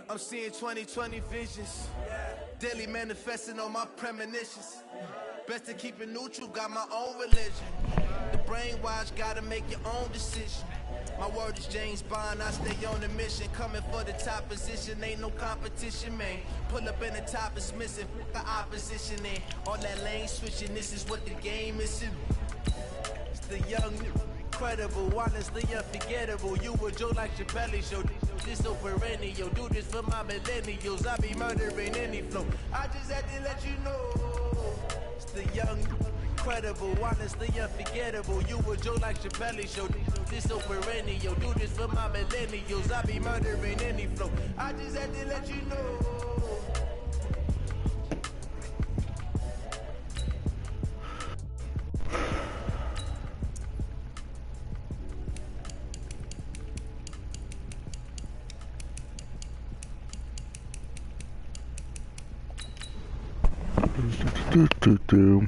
I'm seeing 20/20 visions. Daily manifesting on my premonitions. Best to keep it neutral, got my own religion. The brainwash, gotta make your own decision. My word is James Bond, I stay on the mission. Coming for the top position, ain't no competition, man. Pull up in the top, it's missing, the opposition in. All that lane switching, this is what the game is. It's the young, incredible, honestly unforgettable. You a Joe like your belly show. This so perennial, do this for my millennials. I be murdering any flow. I just had to let you know. It's the young, incredible, honestly unforgettable. You a Joe like your belly show. This so perennial, do this for my millennials. I be murdering any flow. I just had to let you know. Do.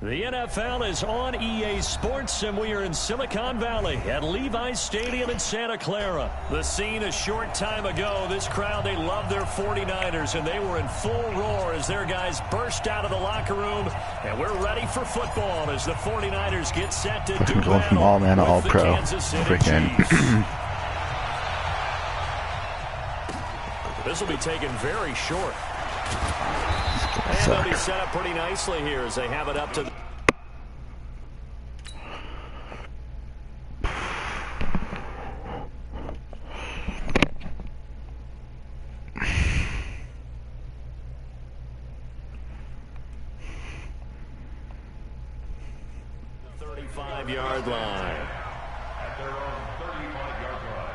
The NFL is on EA Sports, and we are in Silicon Valley at Levi's Stadium in Santa Clara. The scene a short time ago. This crowd, they love their 49ers, and they were in full roar as their guys burst out of the locker room. And we're ready for football as the 49ers get set to do Going from all man to all pro. Freaking. This will be taken very short. And they'll be set up pretty nicely here as they have it up to the 35-yard line. At their own 35-yard line.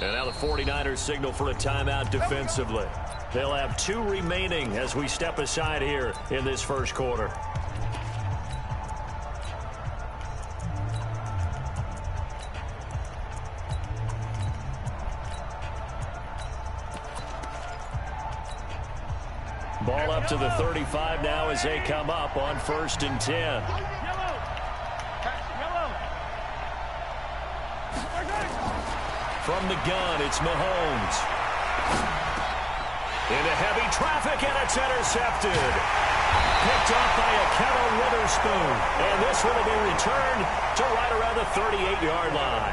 And now the 49ers signal for a timeout defensively. They'll have 2 remaining as we step aside here in this first quarter. Ball up to the 35 now as they come up on 1st and 10. From the gun, it's Mahomes. Into heavy traffic, and it's intercepted. Picked off by a Kettle Witherspoon. And this one will be returned to right around the 38-yard line.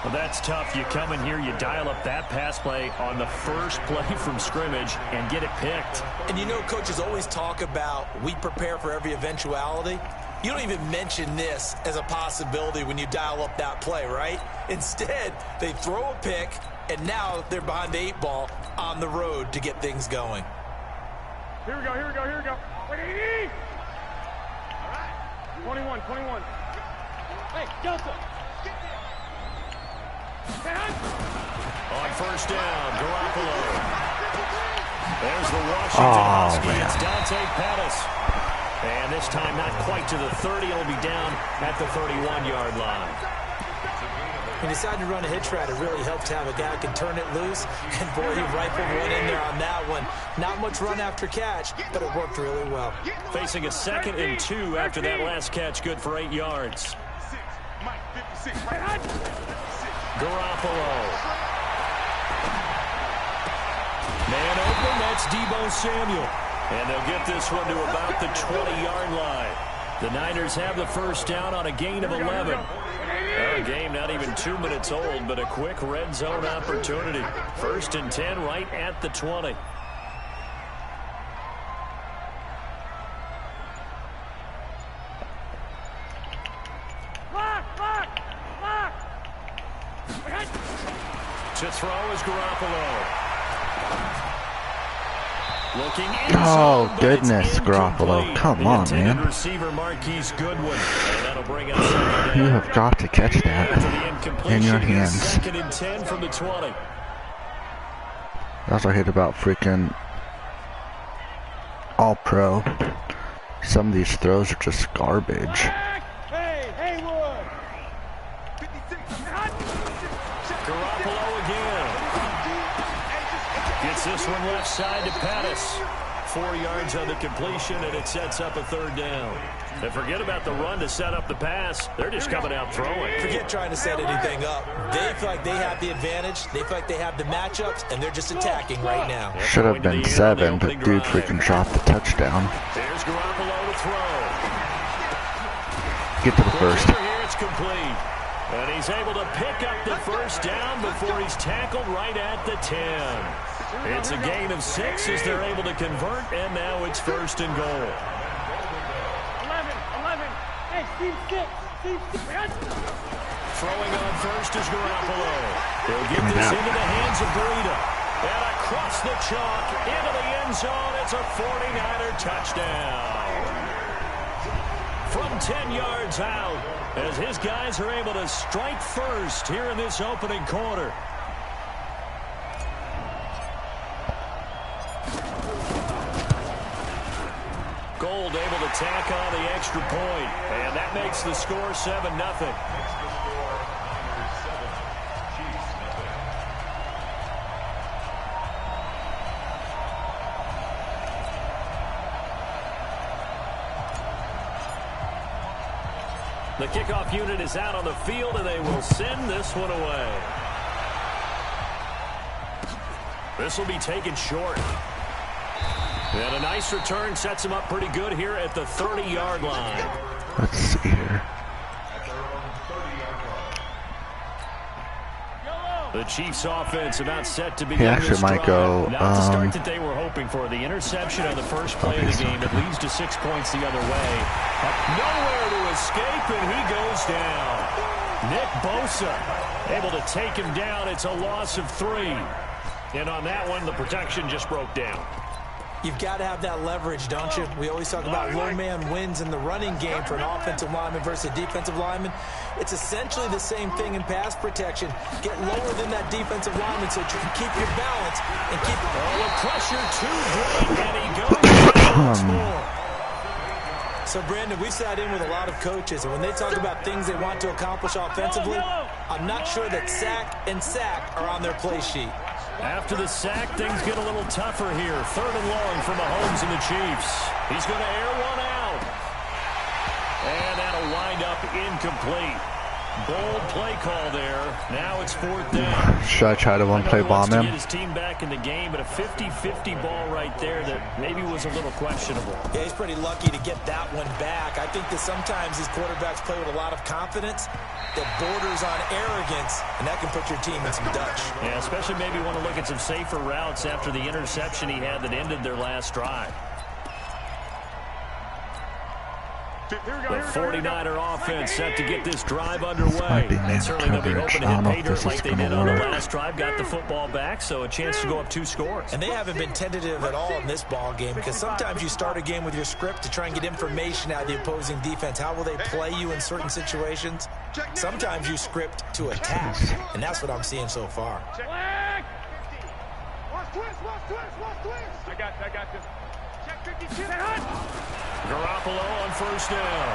Well, that's tough. You come in here, you dial up that pass play on the first play from scrimmage and get it picked. And you know, coaches always talk about we prepare for every eventuality. You don't even mention this as a possibility when you dial up that play, right? Instead, they throw a pick, and now they're behind the 8 ball on the road to get things going. Here we go, here we go, here we go. 180! All right. 21, 21. Hey, Delta. On first down, Garoppolo. There's the Washington Husky. It's Dante Pettis. And this time not quite to the 30. It'll be down at the 31-yard line. He decided to run a hitch route. It really helped to have a guy who can turn it loose. And, boy, he rifled one in there on that one. Not much run after catch, but it worked really well. Facing a 2nd and 2 after that last catch, good for 8 yards. Garoppolo. Man open, that's Deebo Samuel. And they'll get this one to about the 20-yard line. The Niners have the first down on a gain of 11. A game not even 2 minutes old, but a quick red zone opportunity. 1st and 10 right at the 20. To throw is Garoppolo. Looking oh, goodness, Garoppolo. Come on, man. Receiver Marquise Goodwin. And that'll bring us you have got to catch that in your hands. 2nd and 10 from the 20. That's what I hate about freaking All-Pro. Some of these throws are just garbage. Garoppolo again. Gets this one left side to Pettis. 4 yards on the completion, and it sets up a 3rd down. And forget about the run to set up the pass. They're just coming out throwing. Forget trying to set anything up. They feel like they have the advantage. They feel like they have the matchups, and they're just attacking right now. Should have been 7, but dude freaking dropped the touchdown. There's Garoppolo to throw. Get to the first. Here it's complete. And he's able to pick up the first down before he's tackled right at the 10. It's a gain of 6 as they're able to convert, and now it's 1st and goal. 11. Hey, Steve 6. Throwing on first is Garoppolo. He'll get this into the hands of Breida. And across the chalk, into the end zone. It's a 49er touchdown. From 10 yards out, as his guys are able to strike first here in this opening quarter. Gold able to tack on the extra point, and that makes the score 7-0. The kickoff unit is out on the field, and they will send this one away. This will be taken short. And a nice return sets him up pretty good here at the 30-yard line. Let's see here. The Chiefs' offense about set to begin. He actually might go. Not the start that they were hoping for. The interception on the first play of the game. It leads to 6 points the other way. Nowhere to escape, and he goes down. Nick Bosa able to take him down. It's a loss of 3. And on that one, the protection just broke down. You've got to have that leverage, don't you? We always talk about low man wins in the running game for an offensive lineman versus a defensive lineman. It's essentially the same thing in pass protection. Get lower than that defensive lineman so that you can keep your balance and keep the pressure too great, and he goes once more. So, Brandon, we sat in with a lot of coaches, and when they talk about things they want to accomplish offensively, I'm not sure that sack and sack are on their play sheet. After the sack, things get a little tougher here. 3rd and long for Mahomes and the Chiefs. He's going to air one out. And that'll wind up incomplete. Bold play call there. Now it's 4th down. Should I try to one-play bomb him? Get his team back in the game, but a 50-50 ball right there that maybe was a little questionable. Yeah, he's pretty lucky to get that one back. I think that sometimes these quarterbacks play with a lot of confidence that borders on arrogance, and that can put your team in some Dutch. Yeah, especially maybe want to look at some safer routes after the interception he had that ended their last drive. The 49er offense set to get this drive underway. be man And certainly they'll be coverage. hoping to I don't hit know pay if dirt this like is they gonna did on the work. last drive. Got the football back, so a chance to go up 2 scores. And they haven't been tentative at all in this ball game, because sometimes you start a game with your script to try and get information out of the opposing defense. How will they play you in certain situations? Sometimes you script to attack, and that's what I'm seeing so far. I got this. Check 52. Garoppolo on first down.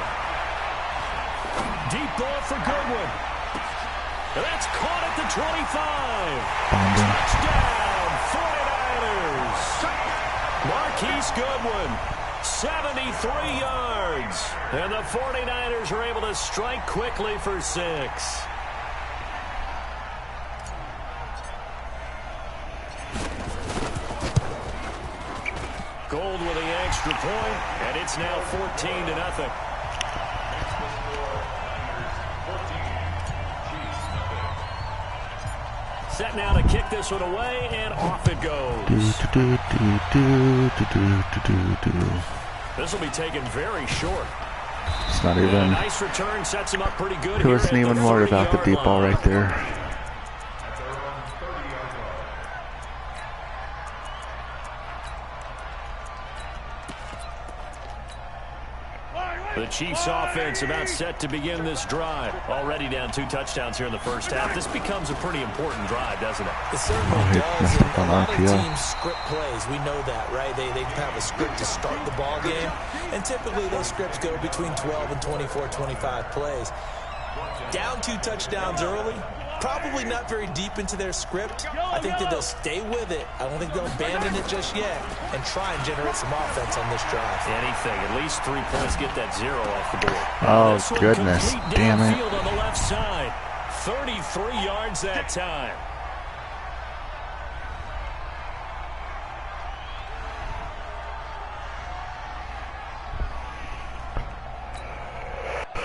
Deep ball for Goodwin. That's caught at the 25. Touchdown, 49ers. Marquise Goodwin, 73 yards. And the 49ers are able to strike quickly for 6. Gold with the extra point, and it's now 14-0. Set now to kick this one away, and off it goes. This will be taken very short. It's not And a even. nice return sets him up pretty good. He here wasn't at even the worried about the 30-yard deep ball line. right there. At their own 30-yard line. The Chiefs offense about set to begin this drive. Already down 2 touchdowns here in the first half. This becomes a pretty important drive, doesn't it? It certainly he does. messed up And a on lot of RPO. teams script plays. We know that, right? They have a script to start the ball game. And typically those scripts go between 12 and 24, 25 plays. Down 2 touchdowns early, probably not very deep into their script. I think that they'll stay with it. I don't think they'll abandon it just yet and try and generate some offense on this drive. Anything. At least 3 points. Get that 0 off the board. Oh, This one goodness. complete Damn it. downfield on the left side. 33 yards that time.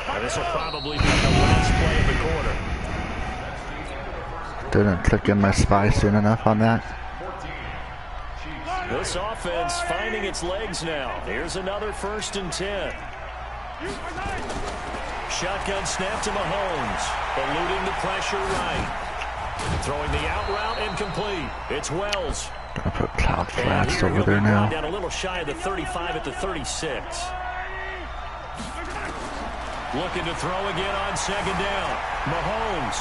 And this will probably be the last play of the quarter. Didn't click in my spy soon enough on that. This offense finding its legs now. Here's another 1st and 10. Shotgun snap to Mahomes. Eluding the pressure right. Throwing the out route incomplete. It's Wells. Gonna put cloud And flats here over he'll be there brought now. down a little shy of the 35 at the 36. Looking to throw again on 2nd down. Mahomes.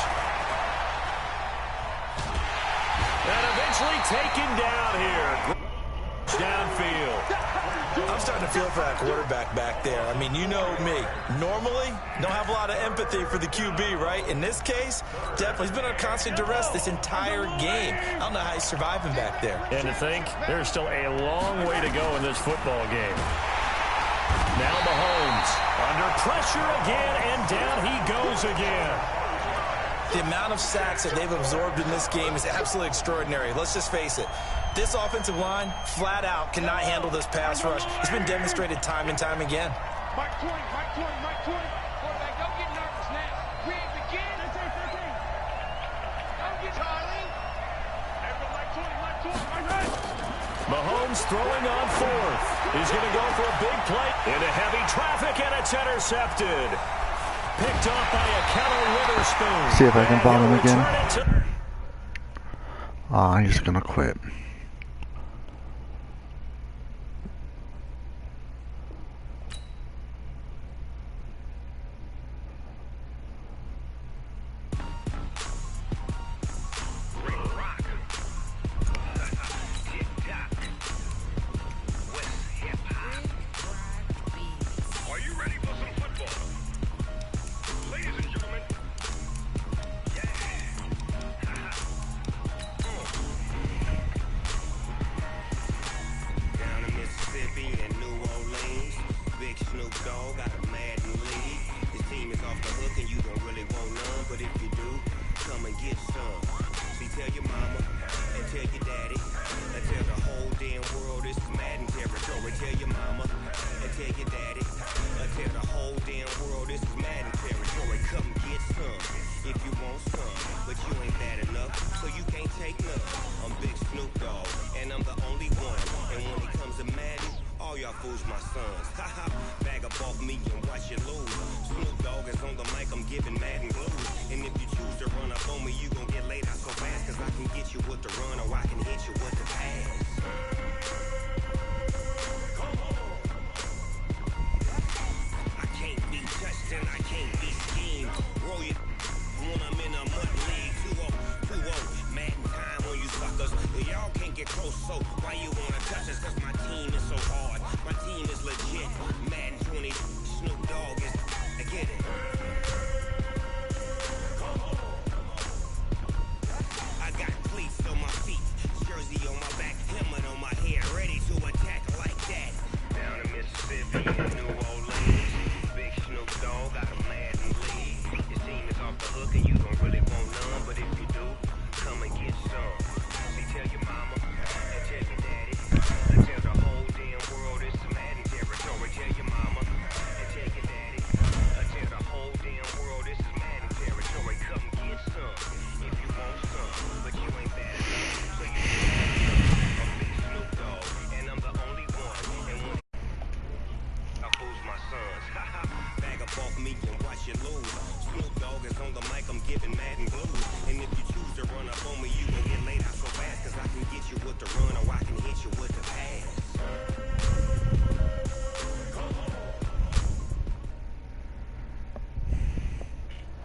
And eventually taken down here. Downfield. I'm starting to feel for that quarterback back there. I mean, you know me. Normally, don't have a lot of empathy for the QB, right? In this case, definitely. He's been on constant duress this entire game. I don't know how he's surviving back there. And to think, there's still a long way to go in this football game. Now Mahomes under pressure again, and down he goes again. The amount of sacks that they've absorbed in this game is absolutely extraordinary. Let's just face it. This offensive line, flat out, cannot handle this pass rush. It's been demonstrated time and time again. Mike 20, Mike 20, Mike 20. Quarterback, don't get nervous now. We ain't begin. Don't get Charlie. Everyone, Mike 20, Mike 20, Mike right. Mahomes throwing on 4th. He's going to go for a big play into heavy traffic, and it's intercepted. Picked off by a Keller Witherspoon. See if I can And bomb him he'll again. return it to- Oh, he's gonna quit. Are you ready for some football? Ladies and gentlemen, Down in Mississippi and New Orleans, Big Snoop Dogg got a Madden league. This team is off the hook and you don't really want none, but if you do, come and get some. See, tell your mama and tell your daddy and tell the whole damn world this is Madden territory. Tell your mama and tell your daddy and tell the whole damn world this is Madden territory. Come get some if you want some, but you ain't bad enough, so you can't take none. I'm Big Snoop Dogg and I'm the only one. And when it comes to Madden, all y'all fools my sons. Haha, back Bag up off me and watch you lose. Snoop Dogg is on the mic, I'm giving mad and blues. And if you choose to run up on me, you gon' get laid out so fast. Cause I can get you with the run or I can hit you with the pass. I can't be touched and I can't be schemed. Roll you when I'm in a mud league. 2-0, mad time on you suckers. Y'all can't get close, so why you wanna touch us? Cause my team is so hard. My team is legit. Madden 20, Snoop Dogg is. I get it. I got cleats on my feet, jersey on my back, helmet on my head, ready to attack like that. Down in Mississippi and New Orleans, big Snoop Dogg got a Madden league. Your team is off the hook and you don't really want none, but if you do, come and get some. See, tell your mama and tell your daddy, and tell the whole damn world it's Madden territory. Tell your mama and tell your daddy, and tell the whole damn world it's Madden territory. Come get some if you want some, but you ain't bad enough, so you I'm big Snoop Dogg, and I'm the only one. And when I boost my sons, bag up off me and watch you lose. Snoop Dogg is on the mic, I'm giving Madden blues. And if you choose to run up on me, you gon' get laid out so fast. Cause I can get you with the run or I can hit you with the pass.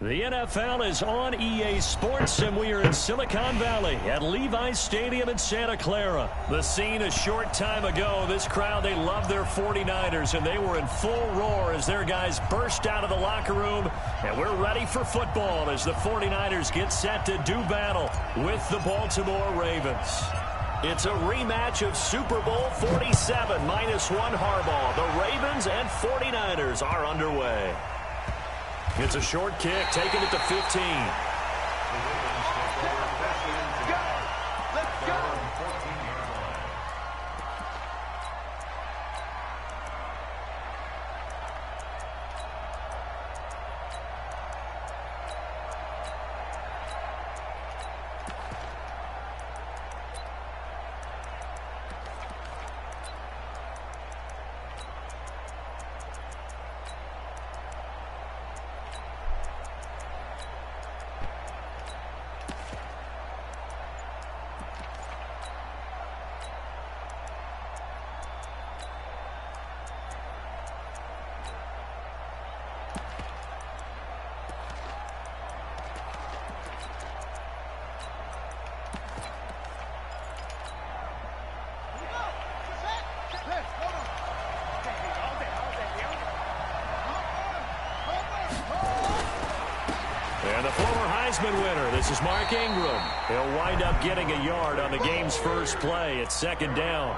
The NFL is on EA Sports, and we are in Silicon Valley at Levi's Stadium in Santa Clara. The scene a short time ago. This crowd, they love their 49ers, and they were in full roar as their guys burst out of the locker room. And we're ready for football as the 49ers get set to do battle with the Baltimore Ravens. It's a rematch of Super Bowl 47 -1 Harbaugh. The Ravens and 49ers are underway. It's a short kick, taking it to 15. And the former Heisman winner, this is Mark Ingram. He'll wind up getting a yard on the game's first play. It's second down.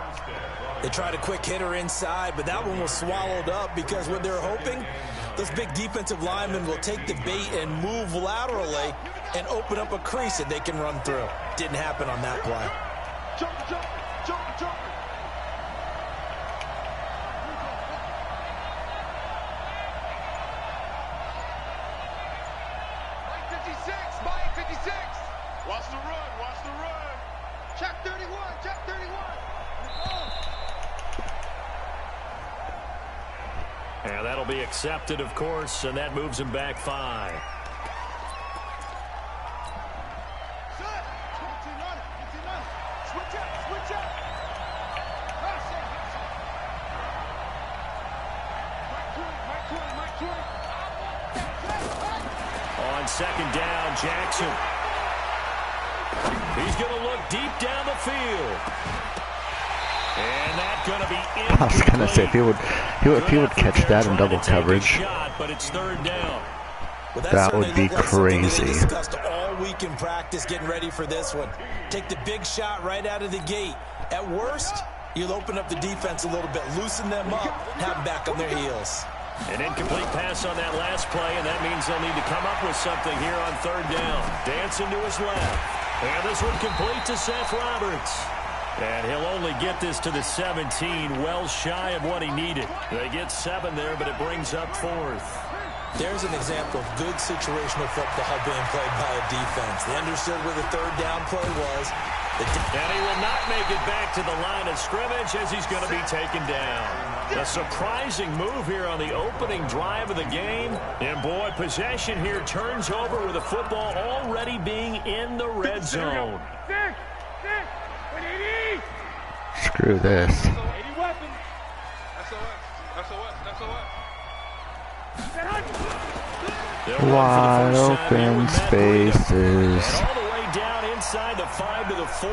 They tried a quick hitter inside, but that one was swallowed up because what they're hoping, those big defensive linemen will take the bait and move laterally and open up a crease that they can run through. Didn't happen on that play. Jump, jump, jump, jump. Mike 56. Watch the run, watch the run. Check 31, check 31. And that'll be accepted, of course, and that moves him back 5. Switch up, switch up. Mike 20. On second down, Jackson. He's going to look deep down the field. And that's going to be incomplete. I was going to say, if he would catch that in double coverage, shot, but it's third down. Well, that would be crazy. They discussed all week in practice getting ready for this one. Take the big shot right out of the gate. At worst, you'll open up the defense a little bit, loosen them up, and have them back on their heels. An incomplete pass on that last play, and that means they'll need to come up with something here on third down. Dancing to his left. And this one complete to Seth Roberts. And he'll only get this to the 17, well shy of what he needed. They get 7 there, but it brings up 4th. There's an example of good situational football being played by a defense. They understood where the third down play was, And he will not make it back to the line of scrimmage as he's going to be taken down. A surprising move here on the opening drive of the game. And, boy, possession here turns over with the football already being in the red zone. Screw this. Wide open spaces. All the way down inside the 5 to the 4.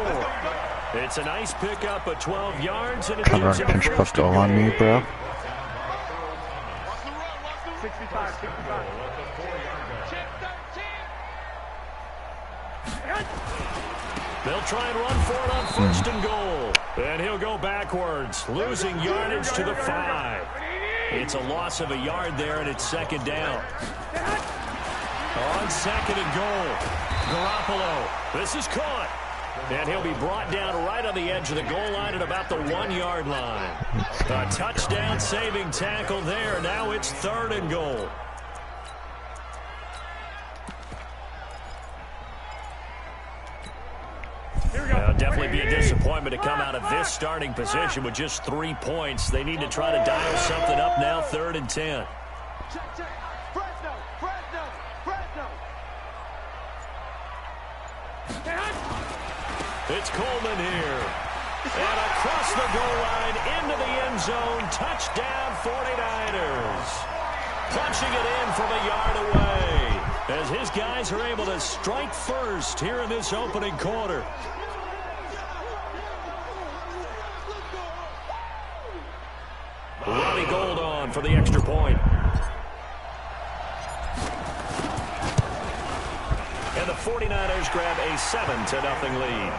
It's a nice pickup of 12 yards. And it Come on, pinch puck go on me, bro. 65. They'll try and run for it on first and goal. And he'll go backwards, losing yardage to the 5. It's a loss of a yard there, and it's second down. On second and goal, Garoppolo. This is caught. And he'll be brought down right on the edge of the goal line at about the 1-yard line. A touchdown saving tackle there. Now it's third and goal. Definitely be a disappointment to come out of this starting position with just 3 points. They need to try to dial something up now, 3rd and 10. It's Coleman here. And across the goal line into the end zone. Touchdown 49ers. Punching it in from a yard away as his guys are able to strike first here in this opening quarter. Robbie Gould on for the extra point. And the 49ers grab a 7-0 lead.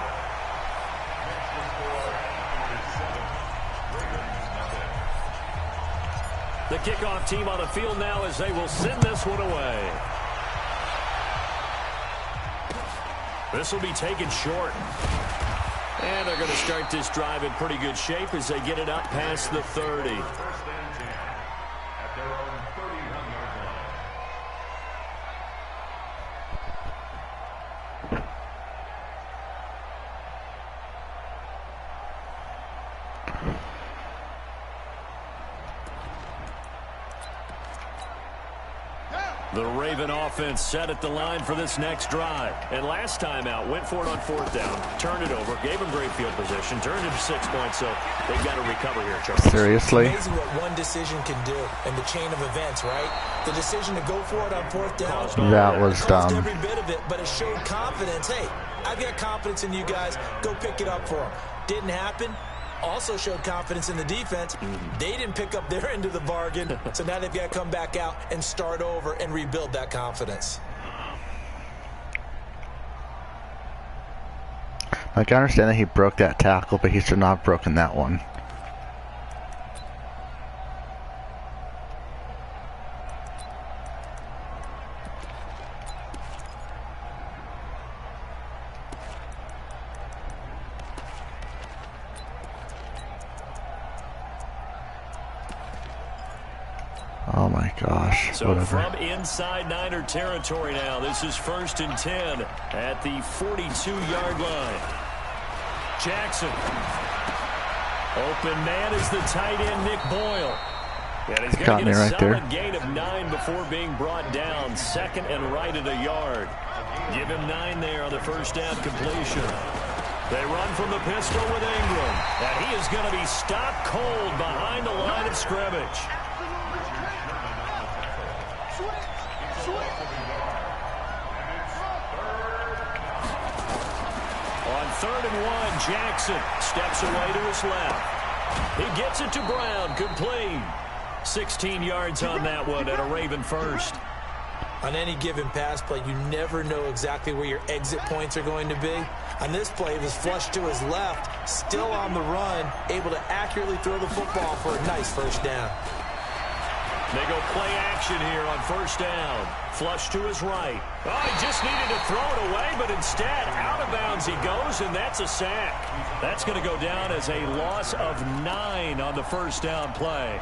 The kickoff team on the field now as they will send this one away. This will be taken short. And they're going to start this drive in pretty good shape as they get it up past the 30. The Raven offense set at the line for this next drive. And last time out, went for it on 4th down, turned it over, gave them great field position, turned it to 6 points, so they've got to recover here, Charles. Seriously? It's amazing what one decision can do in the chain of events, right? The decision to go for it on 4th down. That was caused dumb. every bit of it, but it showed confidence. Hey, I've got confidence in you guys. Go pick it up for them. Didn't happen. Also showed confidence in the defense. They didn't pick up their end of the bargain, so now they've got to come back out and start over and rebuild that confidence. Like, I understand that he broke that tackle, but he should not have broken that one. Oh my gosh, so whatever. From inside Niner territory now, this is 1st and 10 at the 42-yard line. Jackson. Open man is the tight end, Nick Boyle. And he's going to get a solid gain of 9 before being brought down. 2nd and right at a yard. Give him 9 there on the first down completion. They run from the pistol with Ingram. And he is going to be stopped cold behind the line of scrimmage. On 3rd and 1, Jackson steps away to his left. He gets it to Brown, complete. 16 yards on that one and a Raven first. On any given pass play, you never know exactly where your exit points are going to be. On this play, it was flushed to his left, still on the run, able to accurately throw the football for a nice first down. They go play action here on first down. Flush to his right. Oh, he just needed to throw it away, but instead, out of bounds he goes, and that's a sack. That's going to go down as a loss of 9 on the first down play.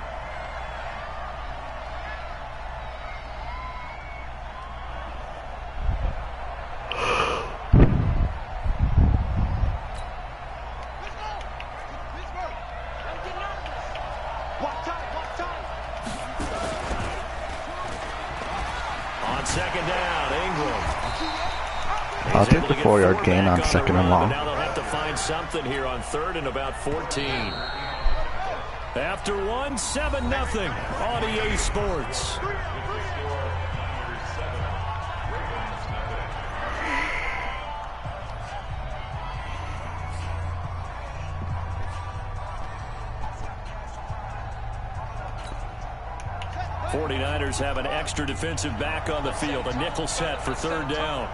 I'll take the 4-yard gain on second and long. Now they'll have to find something here on third and about 14. After one, 7-0 on EA Sports. '49ers have an extra defensive back on the field. A nickel set for third down.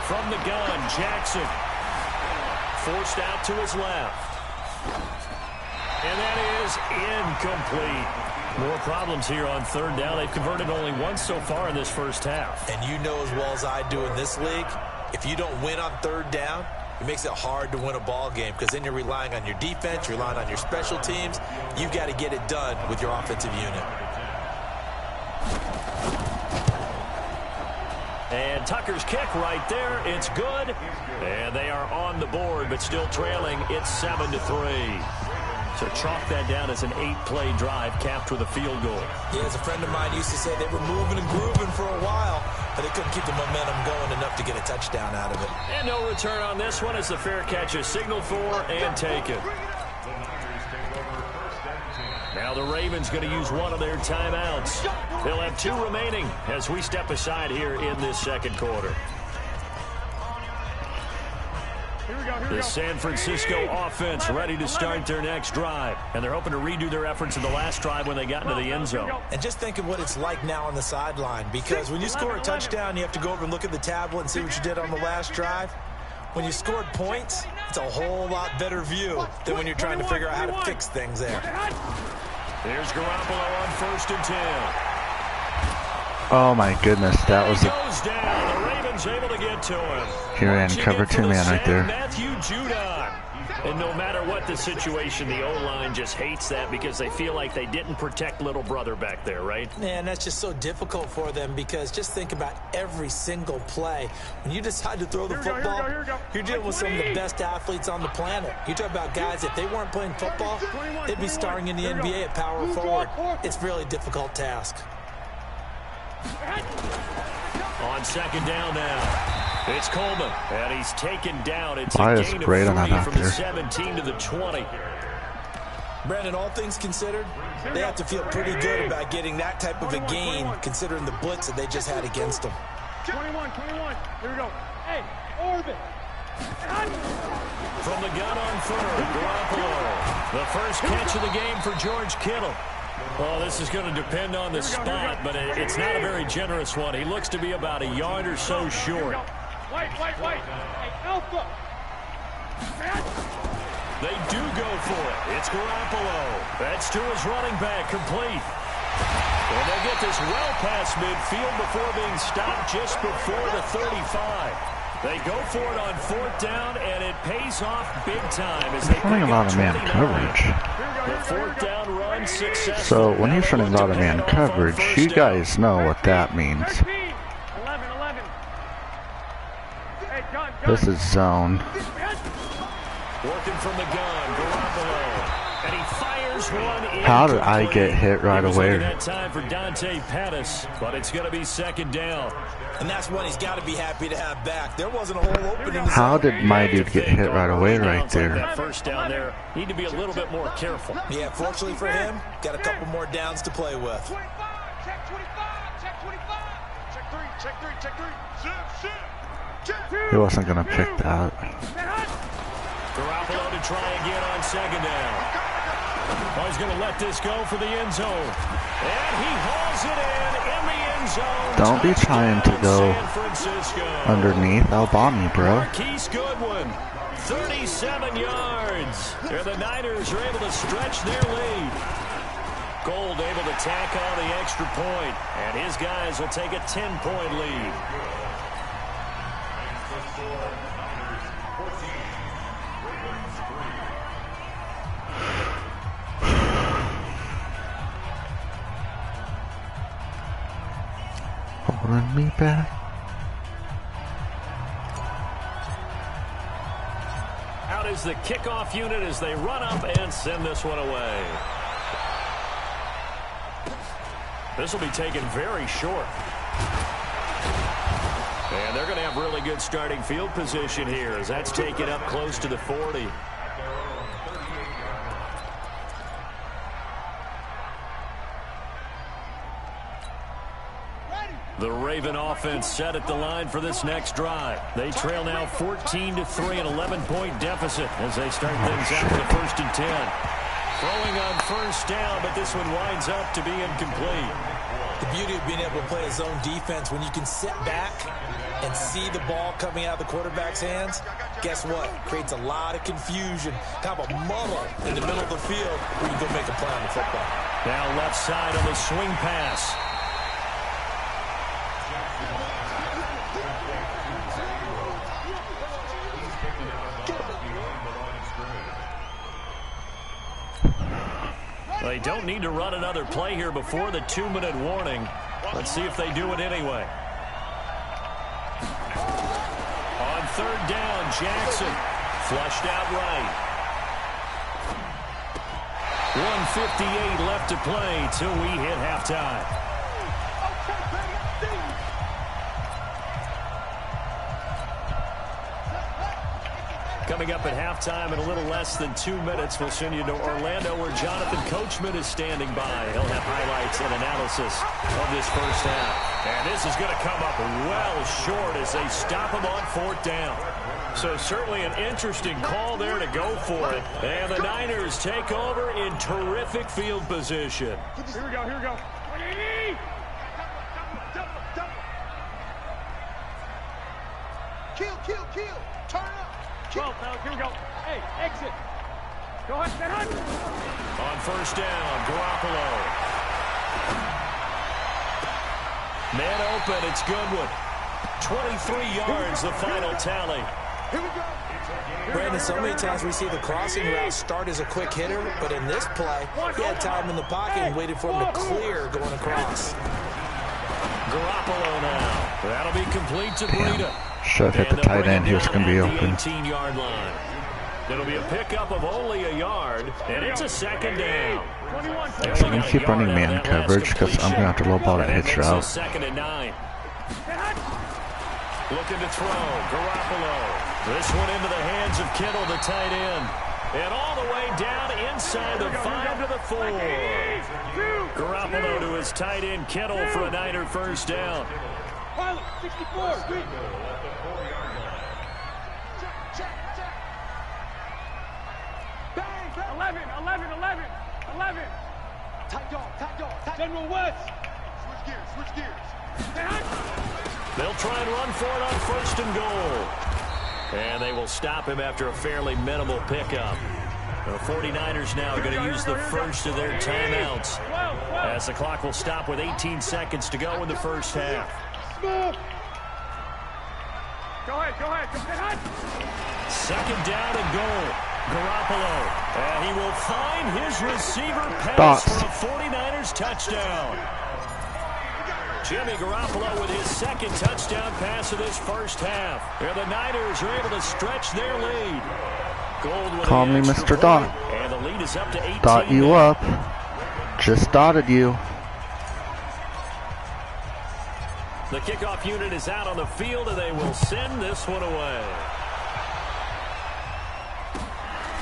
From the gun, Jackson. Forced out to his left. And that is incomplete. More problems here on third down. They've converted only once so far in this first half. And you know as well as I do in this league, if you don't win on third down, it makes it hard to win a ball game because then you're relying on your defense, you're relying on your special teams. You've got to get it done with your offensive unit. And Tucker's kick right there. It's good. And they are on the board, but still trailing. It's 7-3. So chalk that down as an 8-play drive capped with a field goal. Yeah, as a friend of mine used to say, they were moving and grooving for a while, but they couldn't keep the momentum going enough to get a touchdown out of it. And no return on this one as the fair catch is signaled for and taken. Now the Ravens going to use one of their timeouts. They'll have 2 remaining as we step aside here in this second quarter. The San Francisco offense ready to start their next drive. And they're hoping to redo their efforts in the last drive when they got into the end zone. And just think of what it's like now on the sideline. Because when you score a touchdown, you have to go over and look at the tablet and see what you did on the last drive. When you scored points, it's a whole lot better view than when you're trying to figure out how to fix things there. There's Garoppolo on 1st and 10. Oh my goodness, that was a... Goes down. The Ravens able to get to him. He ran cover 2 man right there. Matthew Judon. And no matter what the situation, the O-line just hates that because they feel like they didn't protect little brother back there, right? Man, that's just so difficult for them because just think about every single play. When you decide to throw the football, you're dealing with some of the best athletes on the planet. You talk about guys, if they weren't playing football, they'd be starring in the NBA at power forward. It's a really difficult task. On second down now. It's Coleman, and he's taken down. It's Why a is gain of Braden 3 out from the there? 17 to the 20. Brandon, all things considered, they have to feel pretty good about getting that type of a gain considering the blitz that they just had against them. 21. Here we go. Hey, orbit. From the gun on third, Garoppolo. The first catch of the game for George Kittle. Well, this is going to depend on the spot, but it's not a very generous one. He looks to be about a yard or so short. Wait. Hey, Alpha. They do go for it. It's Garoppolo. That's to his running back, complete. And they get this well past midfield before being stopped just before the 35. They go for it on 4th down, and it pays off big time as they Running a lot of man coverage. The 4th down run successful. So when he's running a lot of man coverage, you guys know what that means. 11. Hey, gun. This is zone. Working from the gun, Garoppolo. And he fires one in. How did I get hit right away? That time for Dante Pettis, but it's going to be 2nd down. And that's one he's got to be happy to have back. There wasn't a hole open in the How zone. did my dude get hit right away right Like there? that first down there, need to be a little bit more careful. Yeah, fortunately for him, got a couple more downs to play with. 25. Check 25. Check 25. Check 3. He wasn't going to pick that. Garoppolo to try again on 2nd down. Oh, he's going to let this go for the end zone. And he hauls it in the end zone. Don't be trying to go underneath. I'll bomb you, bro. Marquise Goodwin, 37 yards. And the Niners are able to stretch their lead. Gold able to tack on the extra point, and his guys will take a 10-point lead. Holding me back. Out is is the kickoff unit as they run up and send this one away. This will be taken very short. And they're going to have really good starting field position here as that's taken up close to the 40. The Raven offense set at the line for this next drive. They trail now 14-3, an 11-point deficit as they start things out with the 1st and 10. Throwing on first down, but this one winds up to be incomplete. The beauty of being able to play a zone defense when you can sit back and see the ball coming out of the quarterback's hands, guess what? Creates a lot of confusion, kind of a muddle in the middle of the field where you go make a play on the football. Now left side on the swing pass. They don't need to run another play here before the 2-minute warning. Let's see if they do it anyway. On 3rd down, Jackson flushed out right. 1:58 left to play till we hit halftime. Coming up at halftime in a little less than 2 minutes, we'll send you to Orlando where Jonathan Coachman is standing by. He'll have highlights and analysis of this first half. And this is going to come up well short as they stop him on 4th down. So certainly an interesting call there to go for it. And the Niners take over in terrific field position. Here we go, here we go. 180! Kill. Turn up. 12, fellas, here we go. Hey, exit. Go ahead, stay hot. On 1st down, Garoppolo. Man open, it's Goodwin. 23 yards, the final tally. Here we go. Brandon, so many times we see the crossing route start as a quick hitter, but in this play, he had time in the pocket and waited for him to clear going across. Garoppolo now. That'll be complete to Breida. Should have hit the tight end. He was going to be open. 18-yard line. It'll be a pickup of only a yard, and it's a 2nd down. So I'm going to keep running man coverage because I'm going to have to low ball that hitch route. 2nd and 9. Looking to throw. Garoppolo. This one into the hands of Kittle, the tight end. And all the way down inside the 5 to the 4. Garoppolo to his tight end, Kittle, for a Niner first down. 64. Bang. 11. Tight dog. General West. Switch gears. They'll try and run for it on 1st and goal. And they will stop him after a fairly minimal pickup. The 49ers now are going to use the first of their timeouts as the clock will stop with 18 seconds to go in the first half. Go ahead. 2nd down and goal. Garoppolo. And he will find his receiver pass for a 49ers touchdown. Jimmy Garoppolo with his 2nd touchdown pass of this first half. And the Niners are able to stretch their lead. Gold with Call me Mr. Dot. And the lead is up to 18. Dot you up. Just dotted you. The kickoff unit is out on the field, and they will send this one away.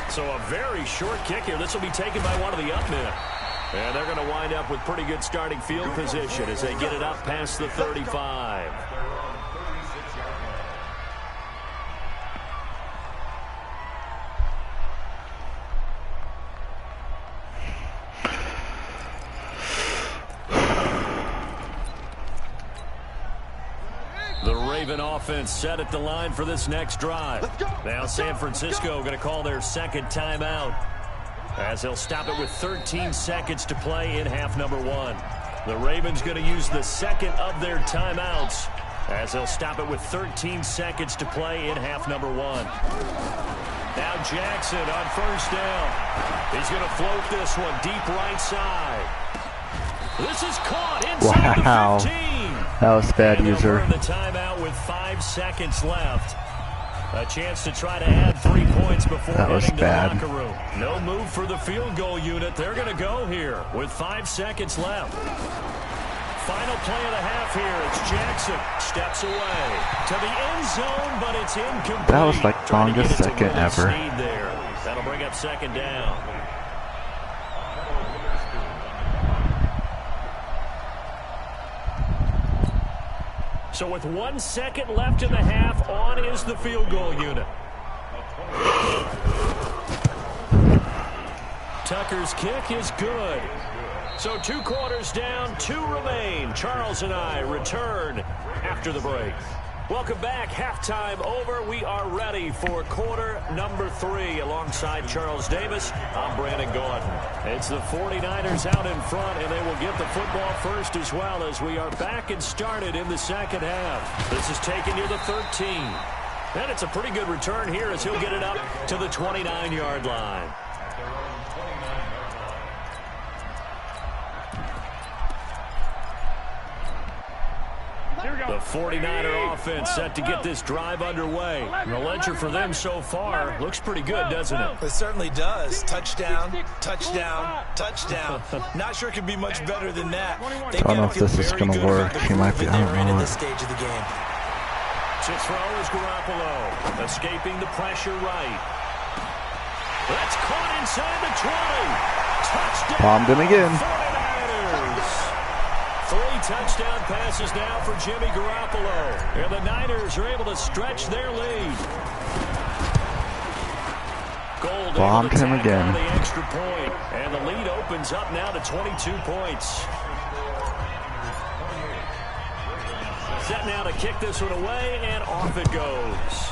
So a very short kick here. This will be taken by one of the up men. And they're going to wind up with pretty good starting field position as they get it up past the 35. The Raven offense set at the line for this next drive. Now San Francisco going to call their 2nd timeout as they'll stop it with 13 seconds to play in half number 1. The Ravens going to use the 2nd of their timeouts as they'll stop it with 13 seconds to play in half number 1. Now Jackson on 1st down. He's going to float this one deep right side. This is caught inside the 15. That was bad, user. The timeout with 5 seconds left. A chance to try to add 3 points before heading to bad. the locker room. No move for the field goal unit. They're going to go here with 5 seconds left. Final play of the half here. It's Jackson. Steps away to the end zone, but it's incomplete. That was like the longest second ever. There. That'll bring up second down. So with 1 second left in the half, on is the field goal unit. Tucker's kick is good. So 2 quarters down, 2 remain. Charles and I return after the break. Welcome back. Halftime over. We are ready for quarter number 3. Alongside Charles Davis, I'm Brandon Gordon. It's the 49ers out in front, and they will get the football first as well as we are back and started in the second half. This is taken near the 13. And it's a pretty good return here as he'll get it up to the 29-yard line. The 49er offense set to get this drive underway. The ledger for them so far looks pretty good, doesn't it? It certainly does. Touchdown, touchdown, touchdown. Not sure it could be much better than that. I don't know if this is going to work. She might be. I don't know. In this stage of the game. To throw is Garoppolo, escaping the pressure right. That's caught inside the 20. Touchdown. Bombed him again. 49ers. 3 touchdown passes now for Jimmy Garoppolo. And the Niners are able to stretch their lead. Gold Bombed him again. The extra point, and the lead opens up now to 22 points. Set now to kick this one away, and off it goes.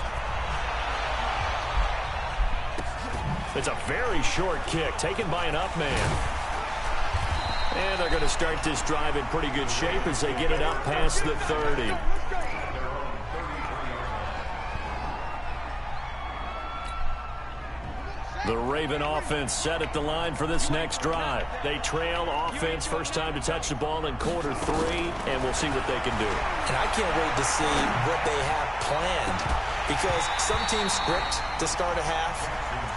It's a very short kick taken by an up man. And they're going to start this drive in pretty good shape as they get it up past the 30. The Raven offense set at the line for this next drive. They trail offense, first time to touch the ball in quarter 3, and we'll see what they can do. And I can't wait to see what they have planned, because some teams script to start a half.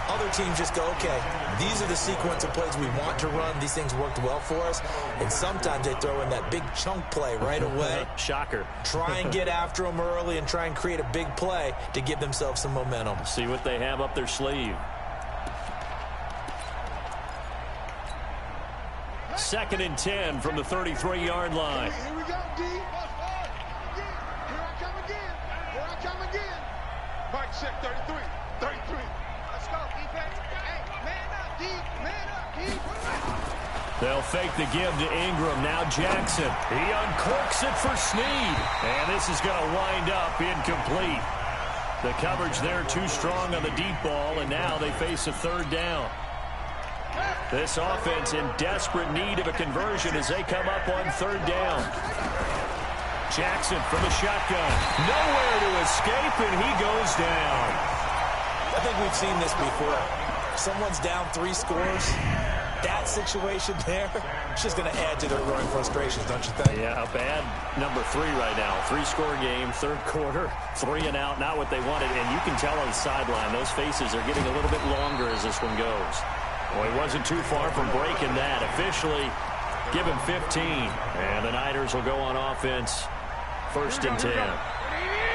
Other teams just go, okay, these are the sequence of plays we want to run. These things worked well for us. And sometimes they throw in that big chunk play right away. Shocker. Try and get after them early and try and create a big play to give themselves some momentum. See what they have up their sleeve. Second and 10 from the 33-yard line. Here we go, D. Here I come again. Here I come again. Mike check 33. 33. Let's go, defense. Hey, man up, D. Man up, D. They'll fake the give to Ingram. Now Jackson. He uncorks it for Snead. And this is going to wind up incomplete. The coverage there too strong on the deep ball, and now they face a third down. This offense in desperate need of a conversion as they come up on third down. Jackson from the shotgun. Nowhere to escape, and he goes down. I think we've seen this before. Someone's down 3 scores. That situation there, it's just going to add to their growing frustrations, don't you think? Yeah, a bad number 3 right now. 3-score game, third quarter, 3 and out, not what they wanted. And you can tell on the sideline, those faces are getting a little bit longer as this one goes. Well, he wasn't too far from breaking that. Officially, give him 15. And the Niners will go on offense, first and 10.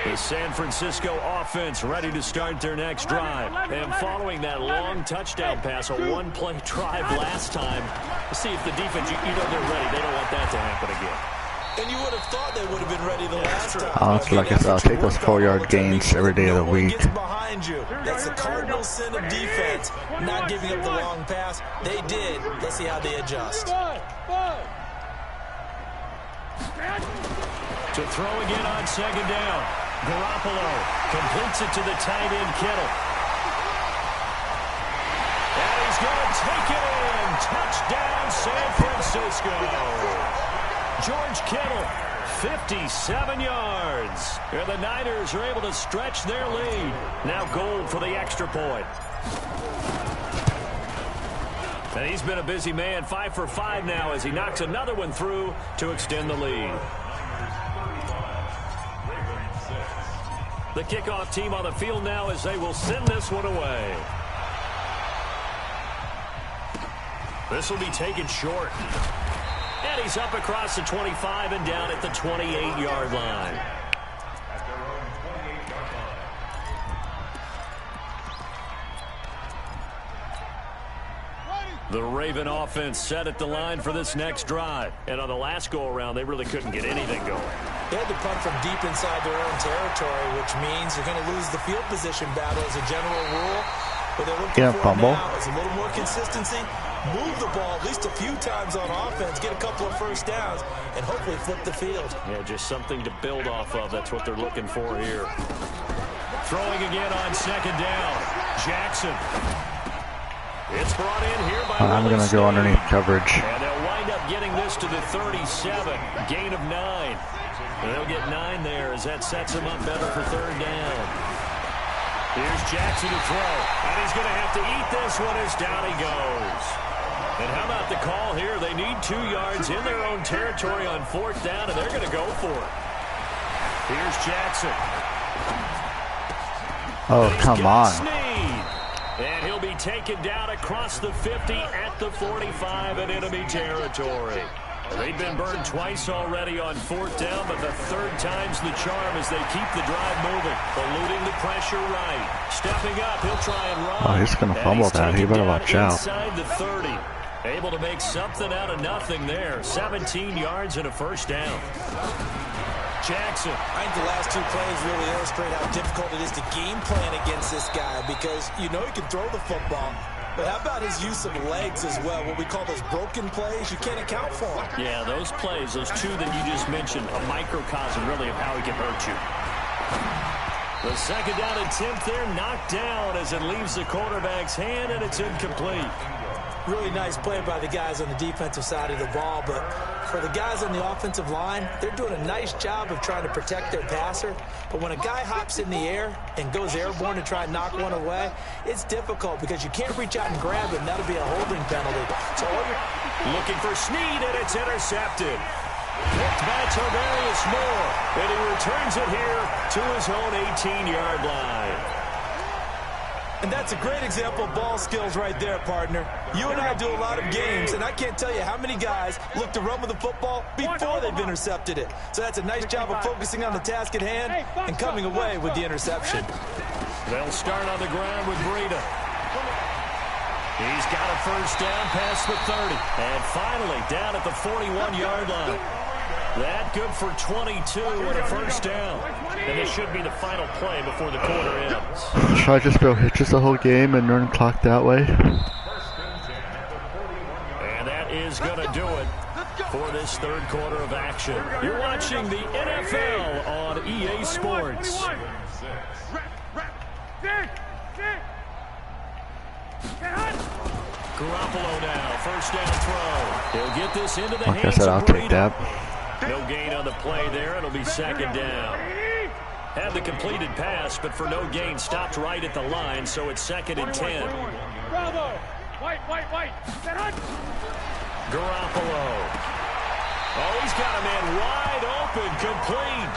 The San Francisco offense ready to start their next drive. And following that long touchdown pass, a one-play drive last time, let's see if the defense, you know they're ready. They don't want that to happen again. And you would have thought they would have been ready the last time. I'll take those 4-yard gains every day of the week. Behind you. That's the Cardinals' sin of defense, not giving up the long pass. They did. Let's see how they adjust. To throw again on second down. Garoppolo completes it to the tight end, Kittle. And he's going to take it in. Touchdown, San Francisco. George Kittle, 57 yards. And the Niners are able to stretch their lead. Now goal for the extra point. And he's been a busy man, 5 for 5 now as he knocks another one through to extend the lead. The kickoff team on the field now as they will send this one away. This will be taken short. And he's up across the 25 and down at the 28-yard line. The Raven offense set at the line for this next drive. And on the last go-around, they really couldn't get anything going. They had to punt from deep inside their own territory, which means you're going to lose the field position battle as a general rule. What they're looking for now is a little more consistency, move the ball at least a few times on offense, get a couple of first downs, and hopefully flip the field. Yeah, just something to build off of. That's what they're looking for here. Throwing again on second down. Jackson. It's brought in here by I'm going to go underneath coverage. And they'll wind up getting this to the 37. Gain of 9. And they'll get 9 there as that sets them up better for third down. Here's Jackson to throw. And he's going to have to eat this one as down he goes. And how about the call here? They need 2 yards in their own territory on fourth down, and they're going to go for it. Here's Jackson. Oh, come on. And he'll be taken down across the 50 at the 45 in enemy territory. They've been burned twice already on fourth down, but the third time's the charm as they keep the drive moving. Eluding the pressure right. Stepping up, he'll try and run. Oh, he's going to fumble that. He better watch out. Inside the 30. Able to make something out of nothing there. 17 yards and a first down. Jackson. I think the last 2 plays really illustrate how difficult it is to game plan against this guy because you know he can throw the football. But how about his use of legs as well? What we call those broken plays, you can't account for them. Yeah, those plays, those 2 that you just mentioned, a microcosm really of how he can hurt you. The second down attempt there knocked down as it leaves the quarterback's hand, and it's incomplete. Really nice play by the guys on the defensive side of the ball, but for the guys on the offensive line, they're doing a nice job of trying to protect their passer. But when a guy hops in the air and goes airborne to try and knock one away, it's difficult because you can't reach out and grab him. That'll be a holding penalty. So looking for Snead, and it's intercepted. Picked by Tavarius Moore, and he returns it here to his own 18-yard line. And that's a great example of ball skills right there, partner. You and I do a lot of games, and I can't tell you how many guys look to run with the football before they've intercepted it. So that's a nice job of focusing on the task at hand and coming away with the interception. They'll start on the ground with Breida. He's got a first down past the 30. And finally down at the 41-yard line. That good for 22 and a first down. And this should be the final play before the quarter ends. Should I just go hitches the whole game and run clock that way? And that is going to do it for this third quarter of action. You're watching the NFL on EA Sports. Garoppolo now, first down throw. He'll get this into the hands of Breida. I'll take that. No gain on the play there. It'll be second down. Had the completed pass, but for no gain, stopped right at the line, so it's second and 10. Bravo! White! Garoppolo. Oh, he's got a man wide open, complete.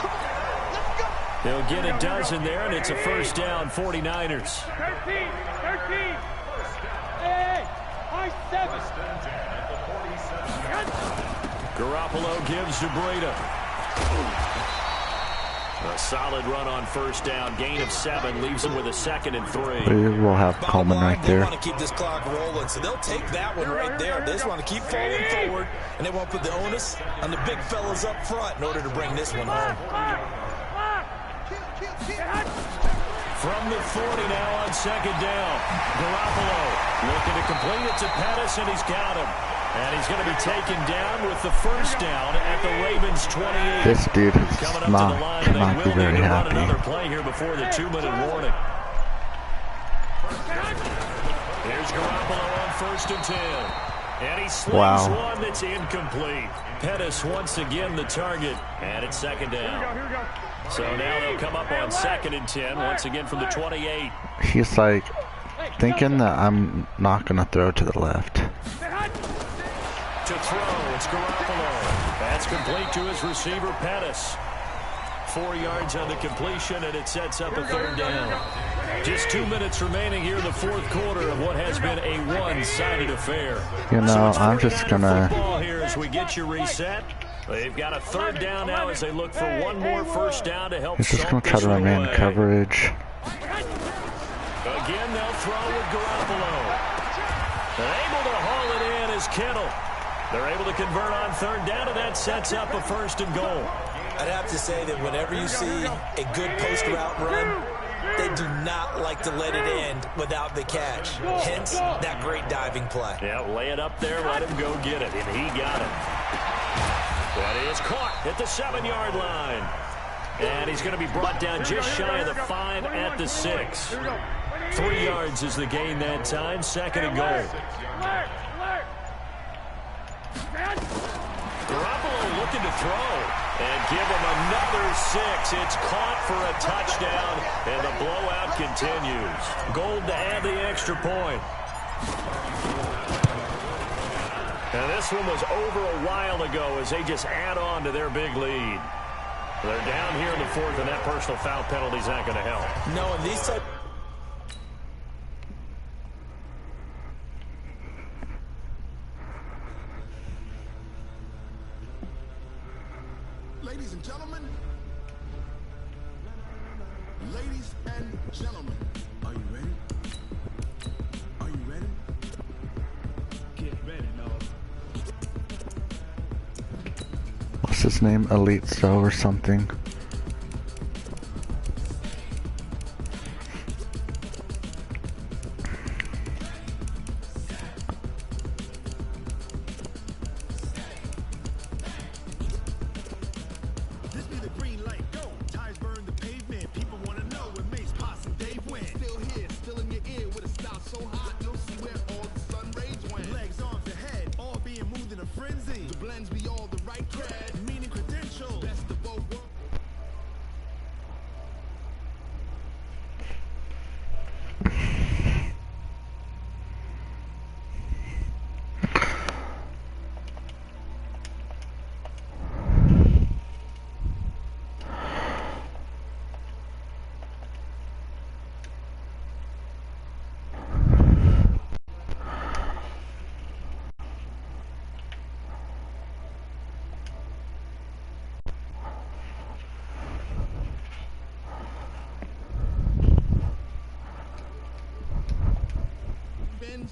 They'll get a dozen there, and it's a first down, 49ers. 13! Hey! 7! Garoppolo gives to Breida. A solid run on first down. Gain of 7 leaves him with a second and 3. We'll have Coleman right there. They want to keep this clock rolling, so they'll take that one right there. They just want to keep falling forward, and they won't put the onus on the big fellas up front in order to bring this one home. From the 40 now on second down. Garoppolo looking to complete it to Pettis, and he's got him. And he's going to be taken down with the first down at the Ravens 28. This dude cannot be very happy. Another play here before the 2-minute warning. There's Garoppolo on first and 10. And he slings one that's incomplete. Pettis once again the target. And it's second down. So now they'll come up on second and 10 once again from the 28. He's like thinking that I'm not going to throw to the left. To throw, it's Garoppolo. That's complete to his receiver, Pettis. 4 yards on the completion, and it sets up a 3rd down. Just 2 minutes remaining here in the 4th quarter of what has been a one-sided affair. You know, so I'm just gonna. Football here as we get you reset. They've got a 3rd down now as they look for one more 1st down to help. He's just gonna try to remain coverage. Again, they'll throw with Garoppolo. They're able to haul it in as Kittle. They're able to convert on 3rd down, and that sets up a 1st and goal. I'd have to say that whenever you see a good post route run, they do not like to let it end without the catch. Hence, that great diving play. Yeah, lay it up there, let him go get it, and he got it. But he is caught at the 7-yard line. And he's going to be brought down just shy of the 5 at the 6. 3 yards is the gain that time, 2nd and goal. Garoppolo looking to throw and give him another 6. It's caught for a touchdown, and the blowout continues. Gold to add the extra point. And this one was over a while ago as they just add on to their big lead. They're down here in the 4th, and that personal foul penalty is not going to help. No, and these type. Ladies and gentlemen, are you ready? Are you ready? Get ready, no. What's his name? Elite So or something.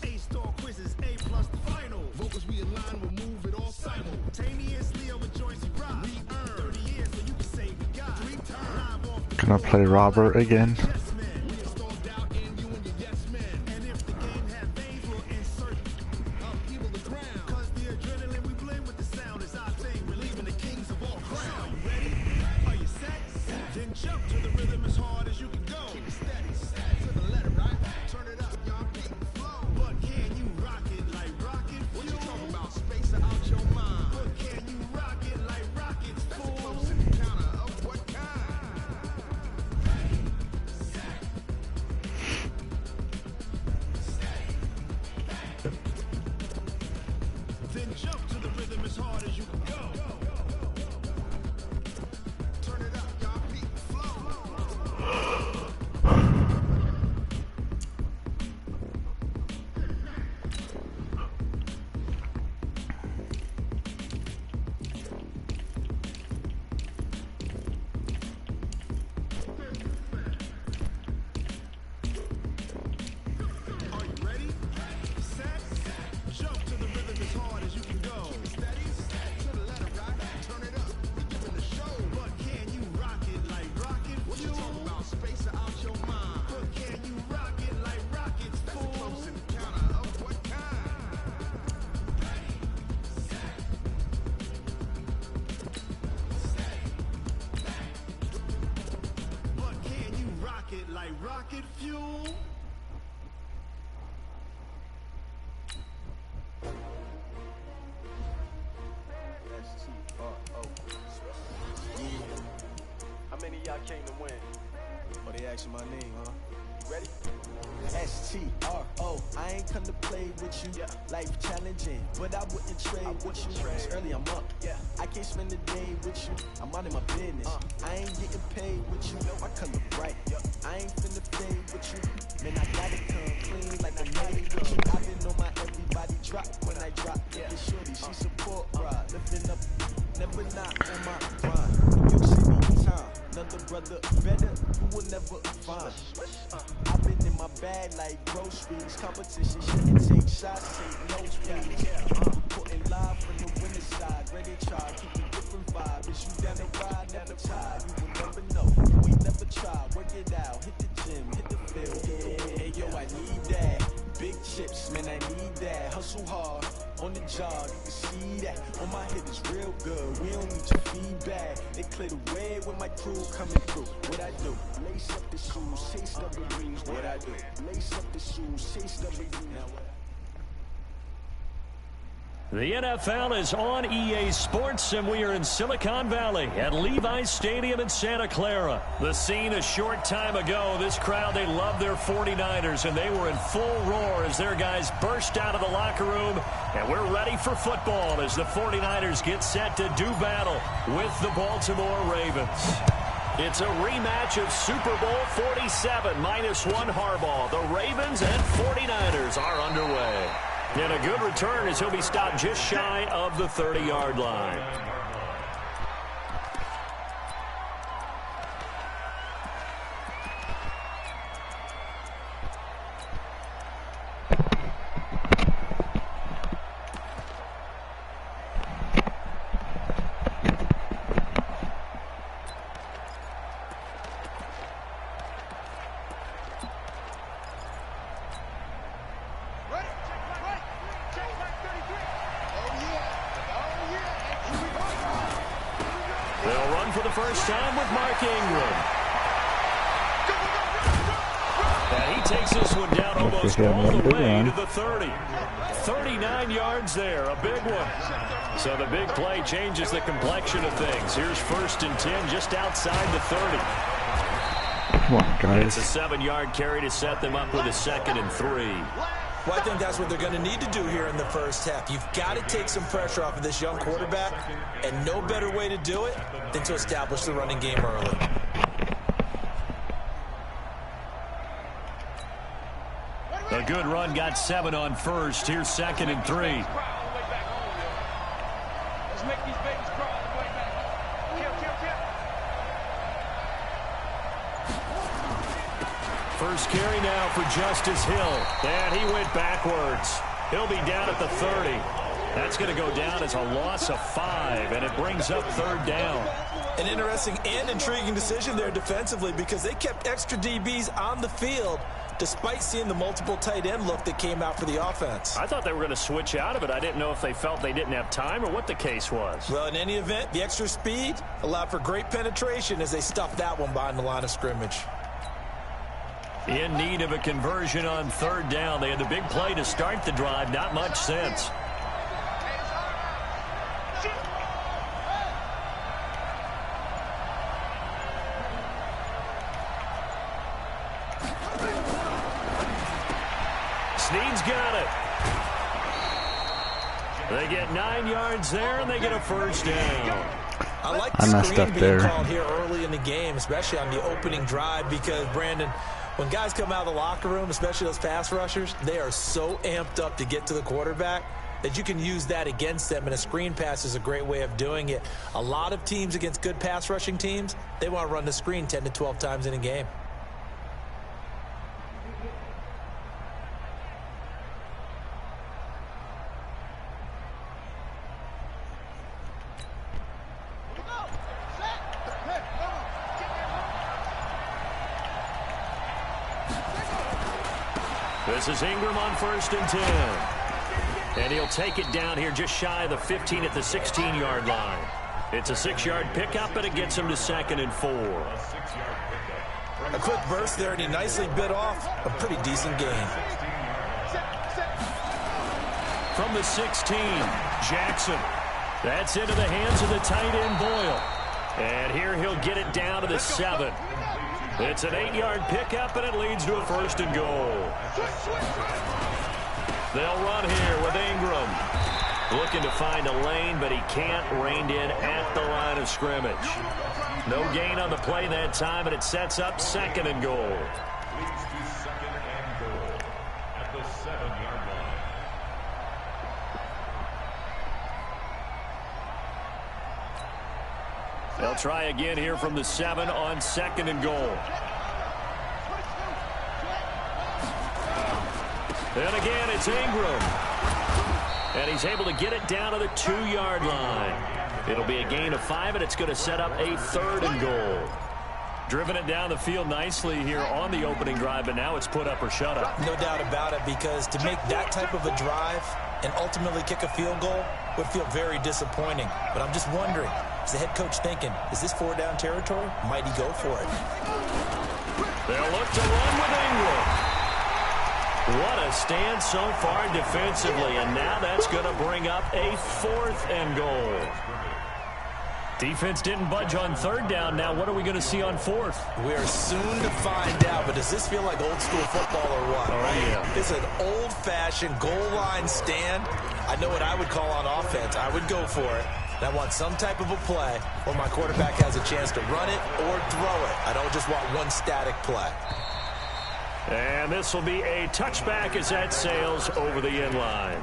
A-star quizzes, A+ the final. Vocals we align, we'll move it all simultaneously over joints you rock. We earn 30 years so you can say we got 3 times. Can I play Robert again? Rocket fuel. How many of y'all came to win? Oh, they asking my name, huh? Ready? S-T-R-O. I ain't come to play with you. Life challenging, but I wouldn't trade with you. It's early, I'm up. I can't spend the day with you. I'm out of my business. I ain't getting paid with you. My color bright. I ain't finna fade with you. Man, I gotta come clean like I'm made with you. I've been on my everybody drop when I drop. Get shorty, she support ride. Lifting up, never not on my grind. New York City time. Another brother better, who will never find. I've been in my bag like groceries. Competition shouldn't take shots, take no speed. Putting live from the winning side. Ready to try, keep a different vibe. Is you down the ride, never tired. You will never know. You ain't never tried. Work it out, hit the gym, hit the field. Hey yo, I need that. Big chips, man, I need that. Hustle hard, on the job, you can see that. On my head is real good, we don't need your feedback. They clear the way with my crew coming through. What I do? Lace up the shoes, taste of the rings. What I do? Lace up the shoes, taste of the rings. Now what? The NFL is on EA Sports, and we are in Silicon Valley at Levi's Stadium in Santa Clara. The scene a short time ago. This crowd, they love their 49ers, and they were in full roar as their guys burst out of the locker room. And we're ready for football as the 49ers get set to do battle with the Baltimore Ravens. It's a rematch of Super Bowl 47 -1 Harbaugh. The Ravens and 49ers are underway. And a good return as he'll be stopped just shy of the 30-yard line. They'll run for the first time with Mark Ingram. And he takes this one down almost all the way to the 30. 39 yards there, a big one. So the big play changes the complexion of things. Here's 1st and 10 just outside the 30. Come on, guys. It's a 7-yard carry to set them up with a 2nd and 3. Well, I think that's what they're going to need to do here in the first half. You've got to take some pressure off of this young quarterback, and no better way to do it than to establish the running game early. A good run, got 7 on first. Here's 2nd and 3. Let's make these babies crawl all the way back. First carry now for Justice Hill. And he went backwards. He'll be down at the 30. That's going to go down as a loss of 5, and it brings up 3rd down. An interesting and intriguing decision there defensively because they kept extra DBs on the field despite seeing the multiple tight end look that came out for the offense. I thought they were going to switch out of it. I didn't know if they felt they didn't have time or what the case was. Well, in any event, the extra speed allowed for great penetration as they stuffed that one behind the line of scrimmage. In need of a conversion on 3rd down. They had the big play to start the drive. Not much sense. Snead's got it. They get 9 yards there, and they get a 1st down. I like the screen being called here early in the game, especially on the opening drive, because, Brandon, when guys come out of the locker room, especially those pass rushers, they are so amped up to get to the quarterback that you can use that against them, and a screen pass is a great way of doing it. A lot of teams against good pass rushing teams, they want to run the screen 10 to 12 times in a game. This is Ingram on 1st and 10. And he'll take it down here just shy of the 15 at the 16-yard line. It's a 6-yard pickup, and it gets him to 2nd and 4. A quick burst there, and he nicely bit off a pretty decent gain. From the 16, Jackson. That's into the hands of the tight end, Boyle. And here he'll get it down to the 7. It's an 8-yard pickup, and it leads to a 1st and goal. They'll run here with Ingram. Looking to find a lane, but he can't. Reined in at the line of scrimmage. No gain on the play that time, and it sets up 2nd and goal. Leads to 2nd and goal at the 7-yard line. They'll try again here from the 7 on 2nd and goal. And again, it's Ingram. And he's able to get it down to the 2-yard line. It'll be a gain of 5, and it's going to set up a 3rd and goal. Driven it down the field nicely here on the opening drive, but now it's put up or shut up. No doubt about it, because to make that type of a drive and ultimately kick a field goal would feel very disappointing. But I'm just wondering, is the head coach thinking, is this 4-down territory? Might he go for it? They'll look to run with Ingram. What a stand so far defensively, and now that's going to bring up a 4th and goal. Defense didn't budge on 3rd down. Now what are we going to see on 4th? We are soon to find out, but does this feel like old school football or what? Oh, yeah. It's an old-fashioned goal line stand. I know what I would call on offense. I would go for it. And I want some type of a play where my quarterback has a chance to run it or throw it. I don't just want one static play. And this will be a touchback as that sails over the end line.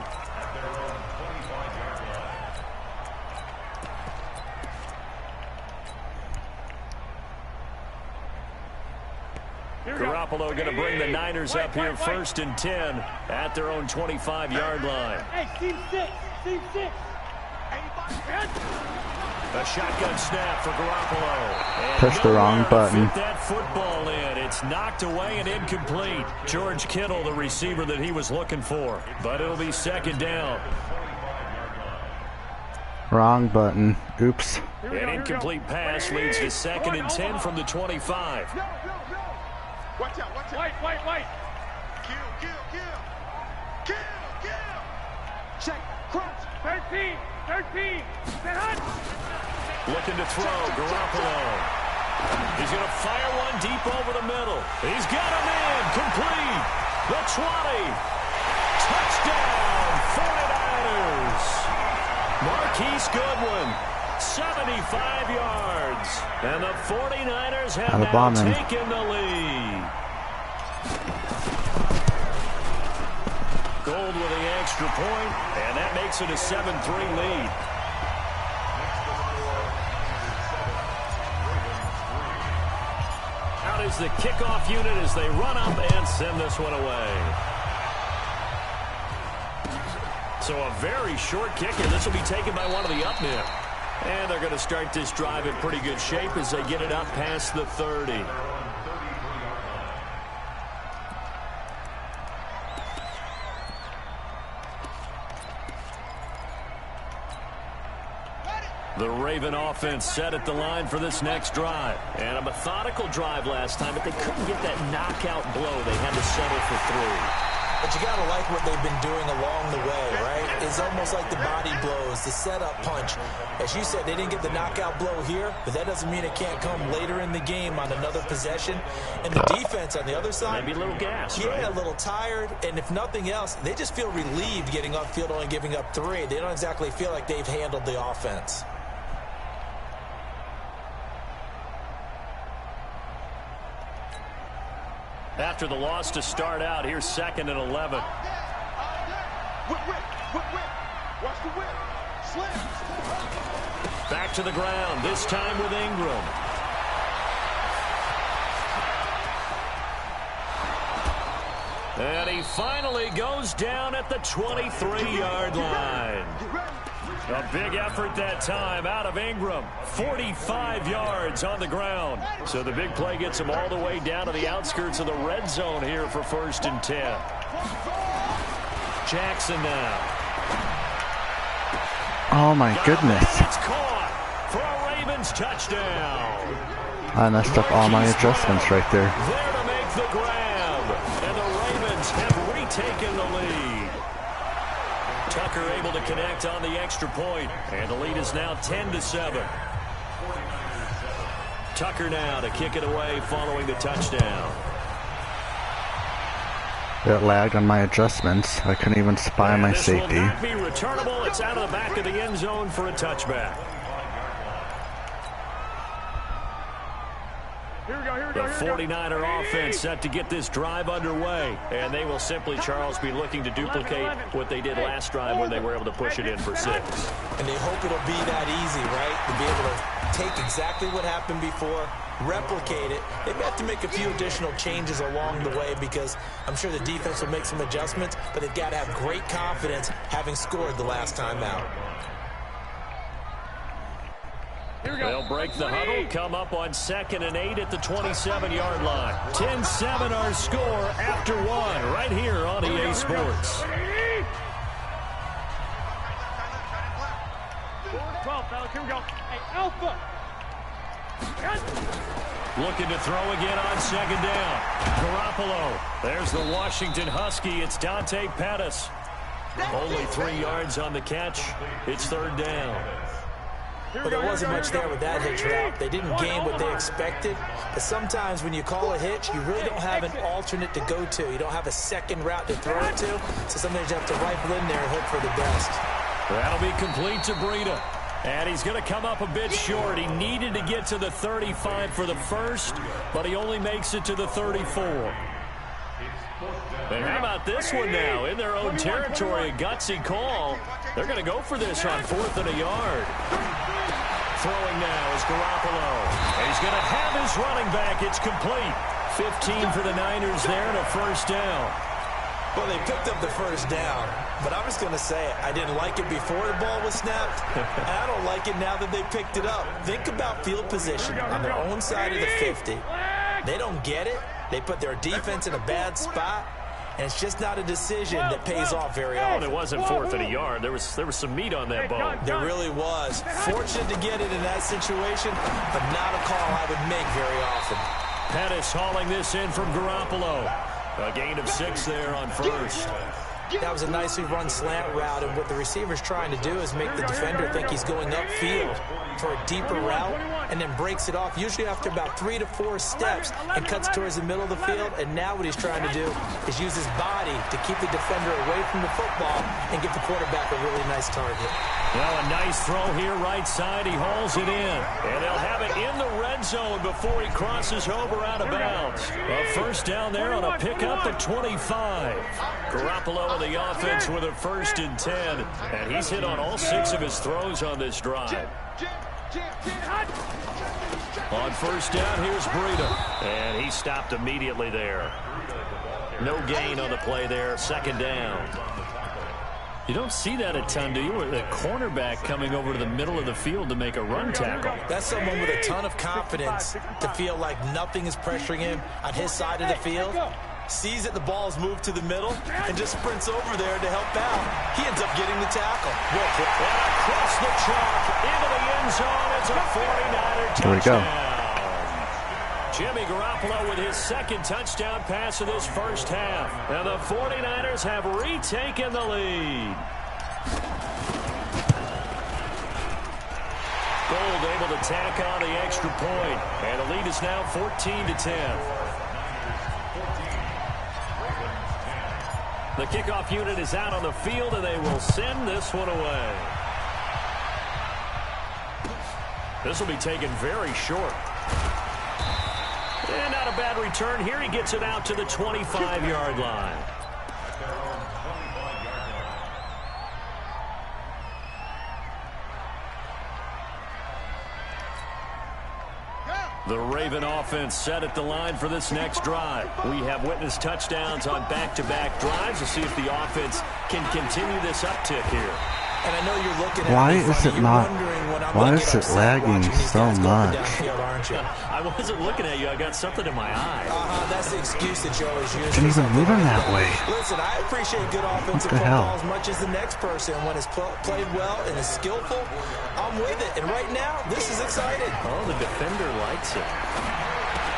Garoppolo going to bring the Niners up here 1st and 10 at their own 25-yard line. Hey, team 6, team 6. A shotgun snap for Garoppolo. Push the wrong button. Fit that football in. It's knocked away and incomplete. George Kittle, the receiver that he was looking for. But it'll be 2nd down. Wrong button. Oops. An incomplete pass leads to 2nd and 10 from the 25. Watch out, watch out. White. Kill. Check, crunch. 13. Set hunt. Looking to throw, Garoppolo. He's going to fire one deep over the middle. He's got a man, complete. The 20. Touchdown, 49ers. Marquise Goodwin, 75 yards. And the 49ers have now taken the lead. Gold with the extra point, and that makes it a 7-3 lead. Out is the kickoff unit as they run up and send this one away. So a very short kicker. This will be taken by one of the up men. And they're going to start this drive in pretty good shape as they get it up past the 30. The Raven offense set at the line for this next drive. And a methodical drive last time, but they couldn't get that knockout blow. They had to settle for 3. But you got to like what they've been doing along the way, right? It's almost like the body blows, the setup punch. As you said, they didn't get the knockout blow here, but that doesn't mean it can't come later in the game on another possession. And the defense on the other side, maybe a little gas, yeah, right? A little tired. And if nothing else, they just feel relieved getting upfield, only giving up 3. They don't exactly feel like they've handled the offense. After the loss to start out, here's 2nd and 11. Watch the whip. Slam. Back to the ground, this time with Ingram. And he finally goes down at the 23-yard line. A big effort that time out of Ingram. 45 yards on the ground. So the big play gets him all the way down to the outskirts of the red zone here for 1st and 10. Jackson now. Oh my goodness. It's caught for a Ravens touchdown. I messed up all my adjustments right there. There to make the grab. And the Ravens have retaken the lead. Tucker able to connect on the extra point, and the lead is now 10-7. Tucker now to kick it away following the touchdown. It lagged on my adjustments. I couldn't even spy my safety. This will not be returnable. It's out of the back of the end zone for a touchback. The 49er offense set to get this drive underway. And they will simply, Charles, be looking to duplicate what they did last drive when they were able to push it in for 6. And they hope it'll be that easy, right? To be able to take exactly what happened before, replicate it. They may have to make a few additional changes along the way because I'm sure the defense will make some adjustments, but they've got to have great confidence having scored the last time out. They'll break the huddle, come up on 2nd and 8 at the 27-yard line. 10-7 our score after 1 right here on EA Sports. 12, fellas, here we go. Hey, Alpha. Looking to throw again on 2nd down. Garoppolo. There's the Washington Husky. It's Dante Pettis. Only 3 yards on the catch. It's 3rd down. But there wasn't much there with that hitch route. They didn't gain what they expected. But sometimes when you call a hitch, you really don't have an alternate to go to. You don't have a second route to throw it to. So sometimes you have to rifle in there and hope for the best. That'll be complete to Breida. And he's going to come up a bit short. He needed to get to the 35 for the first, but he only makes it to the 34. And how about this one now? In their own territory, a gutsy call. They're going to go for this on 4th and a yard. Throwing now is Garoppolo. And he's going to have his running back. It's complete. 15 for the Niners there and a 1st down. Well, they picked up the 1st down, but I'm just going to say it. I didn't like it before the ball was snapped, and I don't like it now that they picked it up. Think about field position on their own side of the 50. They don't get it. They put their defense in a bad spot, and it's just not a decision that pays off very often. Well, it wasn't 4th and a yard. There was some meat on that bone. There really was. Fortunate to get it in that situation, but not a call I would make very often. Pettis hauling this in from Garoppolo. A gain of 6 there on 1st. That was a nicely run slant route, and what the receiver's trying to do is make the defender think he's going upfield for a deeper route and then breaks it off, usually after about 3 to 4 steps, and cuts towards the middle of the field. And now what he's trying to do is use his body to keep the defender away from the football and give the quarterback a really nice target. Well, a nice throw here right side. He hauls it in. And they'll have it in the red zone before he crosses over out of bounds. A 1st down there on a pickup at 25. Garoppolo in the offense with a 1st and 10. And he's hit on all 6 of his throws on this drive. On 1st down, here's Breida. And he stopped immediately there. No gain on the play there. 2nd down. You don't see that a ton, do you? With a cornerback coming over to the middle of the field to make a run tackle. That's someone with a ton of confidence to feel like nothing is pressuring him on his side of the field. Sees that the ball's moved to the middle and just sprints over there to help out. He ends up getting the tackle. And across the chalk into the end zone. It's a 49er touchdown. There we go. Jimmy Garoppolo with his 2nd touchdown pass of this 1st half. And the 49ers have retaken the lead. Gold able to tack on the extra point. And the lead is now 14-10. The kickoff unit is out on the field, and they will send this one away. This will be taken very short. And not a bad return here. He gets it out to the 25-yard line. The Raven offense set at the line for this next drive. We have witnessed touchdowns on back-to-back drives to see if the offense can continue this uptick here. And I know you're looking at why me is it you're not? Why is it lagging so much? I wasn't looking at you. I got something in my eye. That's the excuse that you always use. Didn't even move him that way. Listen, I appreciate good offensive football as much as the next person. When it's played well and is skillful, I'm with it. And right now, this is exciting. Oh, the defender likes it.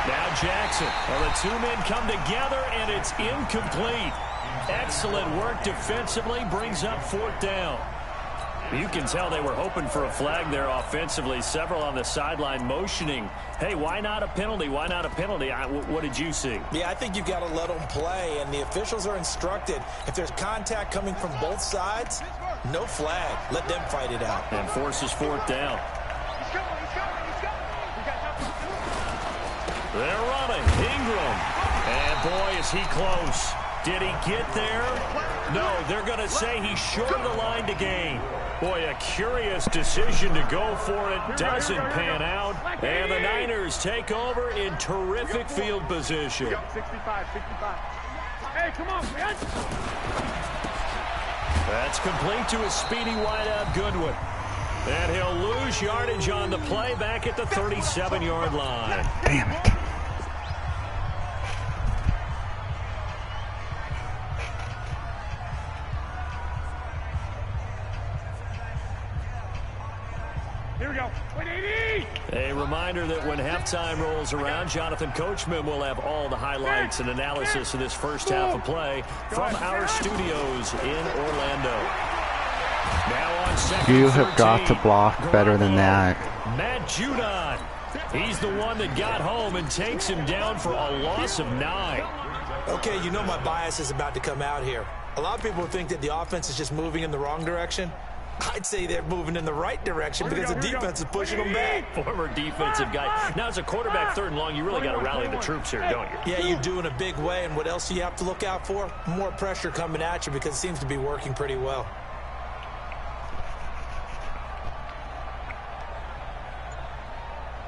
Now Jackson. Well, the 2 men come together, and it's incomplete. Excellent work defensively. Brings up 4th down. You can tell they were hoping for a flag there offensively. Several on the sideline motioning, hey, why not a penalty? Why not a penalty? What did you see? Yeah, I think you've got to let them play, and the officials are instructed. If there's contact coming from both sides, no flag. Let them fight it out. And forces fourth down. They're running. Ingram. And boy, is he close. Did he get there? No, they're going to say he's short of the line to gain. Boy, a curious decision to go for it. Doesn't pan out. And the Niners take over in terrific field position. 65, 65. Hey, come on, man. That's complete to a speedy wideout Goodwin. And he'll lose yardage on the play back at the 37-yard line. Damn it. Here we go. 180. A reminder that when halftime rolls around, Jonathan Coachman will have all the highlights and analysis of this first half of play from our studios in Orlando. Now on second. You have got to block better than that. Matt Judon. He's the one that got home and takes him down for a loss of 9. Okay, you know my bias is about to come out here. A lot of people think that the offense is just moving in the wrong direction. I'd say they're moving in the right direction because the defense is pushing them back. Former defensive guy. Now, as a quarterback, third and long, you really got to rally the troops here, don't you? Yeah, you do in a big way. And what else do you have to look out for? More pressure coming at you because it seems to be working pretty well.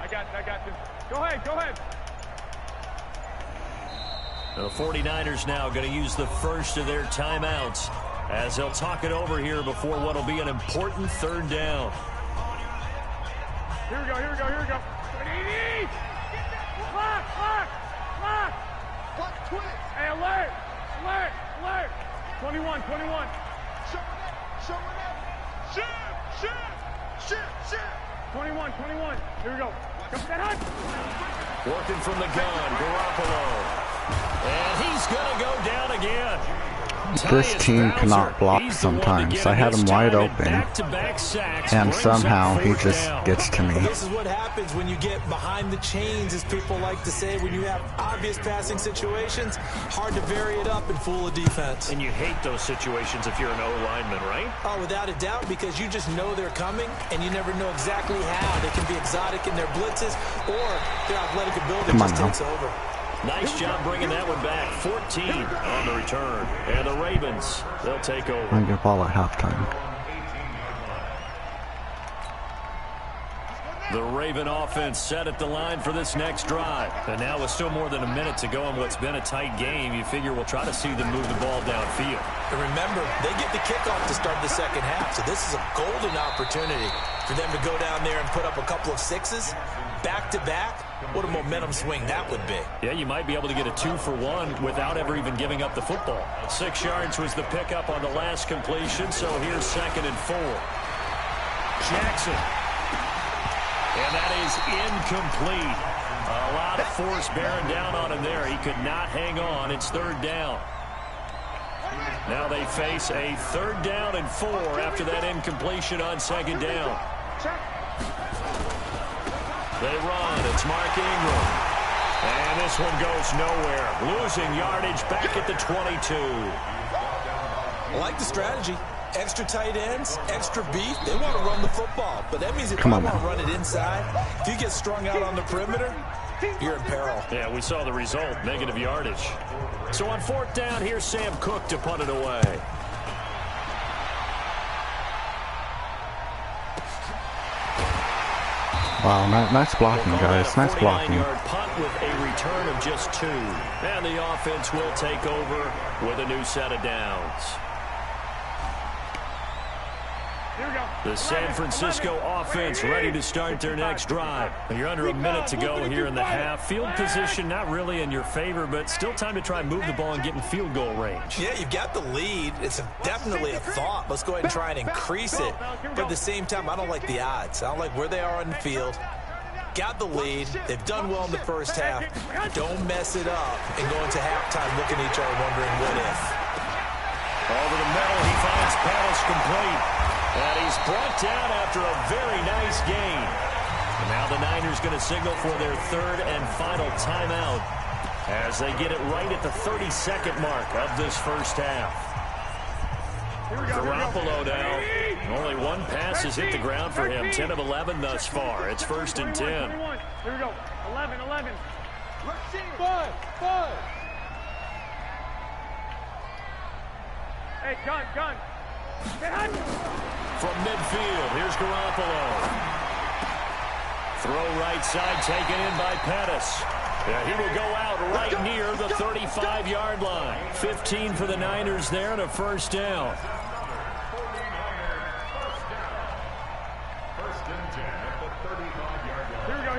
I got this. Go ahead. The 49ers now going to use the first of their timeouts as they'll talk it over here before what will be an important third down. Here we go. 180. Lock. Hey, alert. 21. Show it up. Shoot. 21. Here we go. Come to that hunt. Working from the gun, Garoppolo. And he's going to go down again. This team cannot block sometimes. I had him wide open, and somehow he just gets to me. This is what happens when you get behind the chains, as people like to say. When you have obvious passing situations, hard to vary it up and fool a defense. And you hate those situations if you're an O-lineman, right? Oh, without a doubt, because you just know they're coming, and you never know exactly how. They can be exotic in their blitzes, or their athletic ability just takes over. Nice job bringing that one back. 14 on the return. And the Ravens, they'll take over. I get ball at halftime. The Raven offense set at the line for this next drive. And now with still more than a minute to go in what's been a tight game, you figure we'll try to see them move the ball downfield. And remember, they get the kickoff to start the second half, so this is a golden opportunity for them to go down there and put up a couple of sixes back-to-back. What a momentum swing that would be. Yeah, you might be able to get a 2-for-1 without ever even giving up the football. 6 yards was the pickup on the last completion, so here's 2nd and 4. Jackson. And that is incomplete. A lot of force bearing down on him there. He could not hang on. It's 3rd down. Now they face a 3rd down and 4 after that incompletion on 2nd down. They run. It's Mark Ingram. And this one goes nowhere. Losing yardage back at the 22. I like the strategy. Extra tight ends, extra beef. They want to run the football. But that means if you want to run it inside, if you get strung out on the perimeter, you're in peril. Yeah, we saw the result. Negative yardage. So on 4th down, here's Sam Cook to punt it away. Wow, nice blocking, guys. Nice blocking. 49-yard punt with a return of just 2. And the offense will take over with a new set of downs. Here we go. The San Francisco offense ready to start their next drive. You're under a minute to go here in the half. Field position not really in your favor, but still time to try and move the ball and get in field goal range. Yeah, you've got the lead. It's definitely a thought. Let's go ahead and try and increase it. But at the same time, I don't like the odds. I don't like where they are on the field. Got the lead. They've done well in the first half. Don't mess it up and go into halftime looking at each other wondering what if. Over the middle, he finds Pettis complete. And he's brought down after a very nice gain. And now the Niners going to signal for their third and final timeout as they get it right at the 32nd mark of this first half. Garoppolo now. Only one pass has hit the ground for him. 10 of 11 thus far. It's 1st and 10. Here we go. 11. 5. Hey, gun. From midfield, here's Garoppolo. Throw right side taken in by Pettis. Yeah, he will go out right near the 35-yard line. 15 for the Niners there and a first down.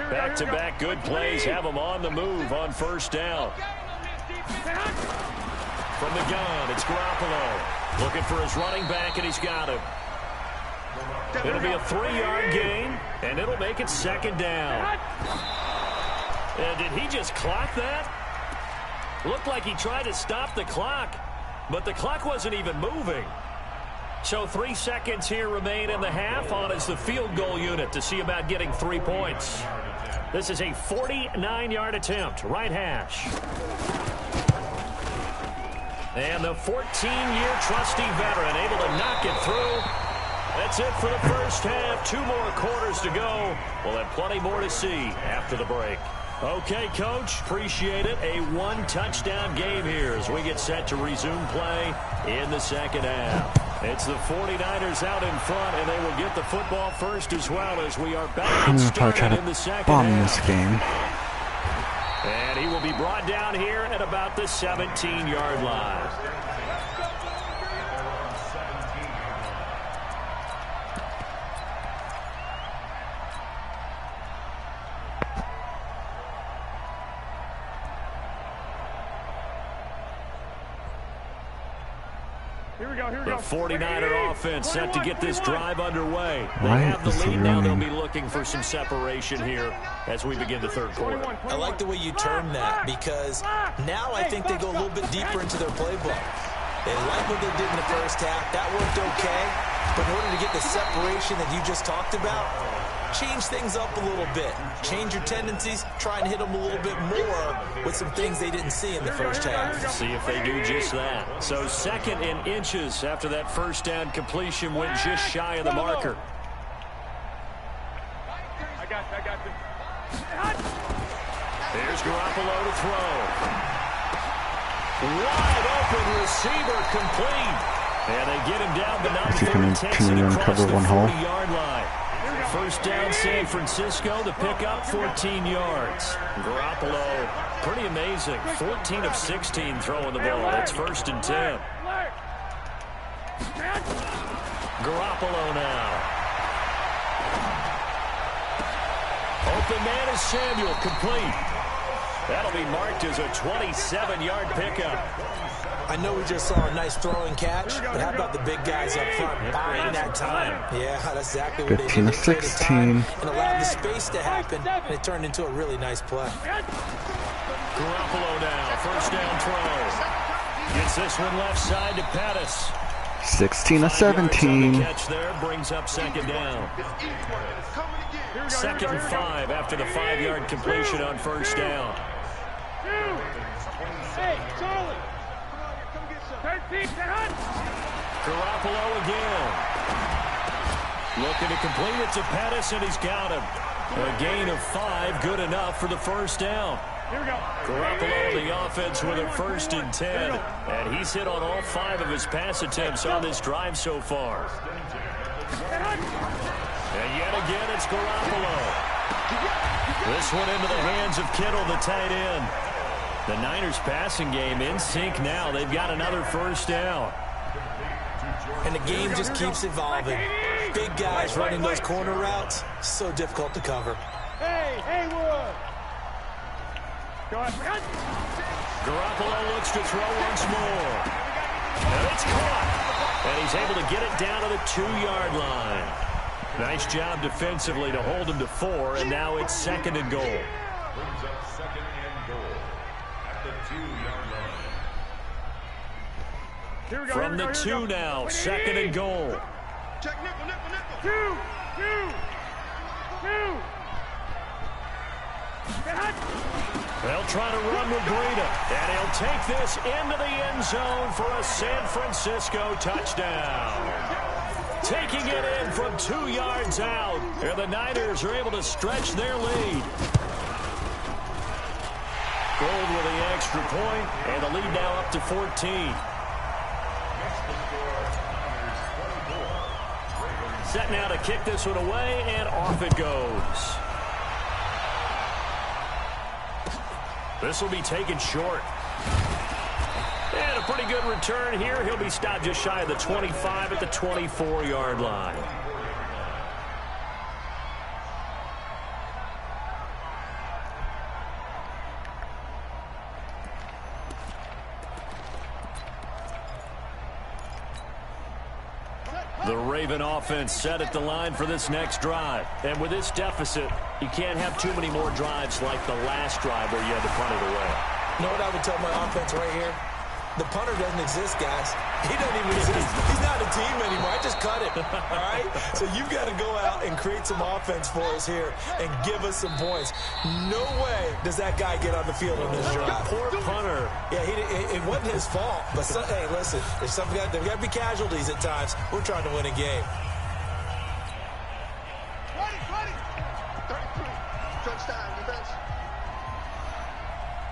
Back-to-back good plays have them on the move on first down. From the gun, it's Garoppolo. Looking for his running back, and he's got him. It'll be a 3-yard gain, and it'll make it 2nd down. And did he just clock that? Looked like he tried to stop the clock, but the clock wasn't even moving. So 3 seconds here remain in the half. On is the field goal unit to see about getting 3 points. This is a 49-yard attempt, right hash. And the 14-year trusty veteran able to knock it through. That's it for the first half. 2 more quarters to go. We'll have plenty more to see after the break. Okay, Coach, appreciate it. A 1-touchdown game here as we get set to resume play in the second half. It's the 49ers out in front, and they will get the football first as well as we are back and started in the second bomb half. This game. And he will be brought down here at about the 17-yard line. The 49er offense set to get this drive underway. They have the lead now. They'll be looking for some separation here as we begin the third quarter. I like the way you term that because now I think they go a little bit deeper into their playbook. They like what they did in the first half. That worked okay. But in order to get the separation that you just talked about, change things up a little bit. Change your tendencies. Try and hit them a little bit more with some things they didn't see in the first half. See if they do just that. So 2nd in inches after that first down completion went just shy of the marker. I got you. There's Garoppolo to throw. Wide open receiver complete. And they get him down, but not before intensity across the 40-yard line. First down, San Francisco to pick up 14 yards. Garoppolo, pretty amazing. 14 of 16 throwing the ball. It's 1st and 10. Garoppolo now. Open man is Samuel, complete. That'll be marked as a 27-yard pickup. I know we just saw a nice throwing catch, but how about the big guys up front buying that time? Yeah, that's exactly what they did. 15 to 16. And allowed the space to happen, and it turned into a really nice play. Garoppolo now, first down throw. Gets this one left side to Pettis. 16 to 17. Catch there brings up 2nd down. 2nd and 5 after the 5-yard completion on first down. Hey, Charlie. Garoppolo again. Looking to complete it to Pettis, and he's got him. A gain of 5, good enough for the first down. Here we go. Garoppolo on the offense with a 1st and 10. And he's hit on all 5 of his pass attempts on this drive so far. And yet again, it's Garoppolo. This one into the hands of Kittle, the tight end. The Niners passing game in sync now. They've got another first down. And the game just keeps evolving. Big guys running those corner routes, so difficult to cover. Hey, Haywood. Go ahead. Garoppolo looks to throw once more. And it's caught. And he's able to get it down to the 2-yard line. Nice job defensively to hold him to 4, and now it's 2nd and goal. Brings up 2nd and goal at the 2-yard line. From the 2 now, 2nd and goal. Check nickel, nickel, nickel. Two. They'll try to run with Breida, and he'll take this into the end zone for a San Francisco touchdown. Taking it in from 2 yards out, and the Niners are able to stretch their lead. Gold with the extra point, and the lead now up to 14. Set now to kick this one away, and off it goes. This will be taken short. And a pretty good return here. He'll be stopped just shy of the 25 at the 24-yard line. The Raven offense set at the line for this next drive. And with this deficit, you can't have too many more drives like the last drive where you had to punt it away. You know what I would tell my offense right here? The punter doesn't exist, guys. He doesn't even exist. He's not a team anymore. I just cut him, all right? So you've got to go out and create some offense for us here and give us some points. No way does that guy get on the field on this drive. Poor punter. Yeah, it wasn't his fault. But, hey, listen, there's there got to be casualties at times. We're trying to win a game. 33. Touchdown, defense.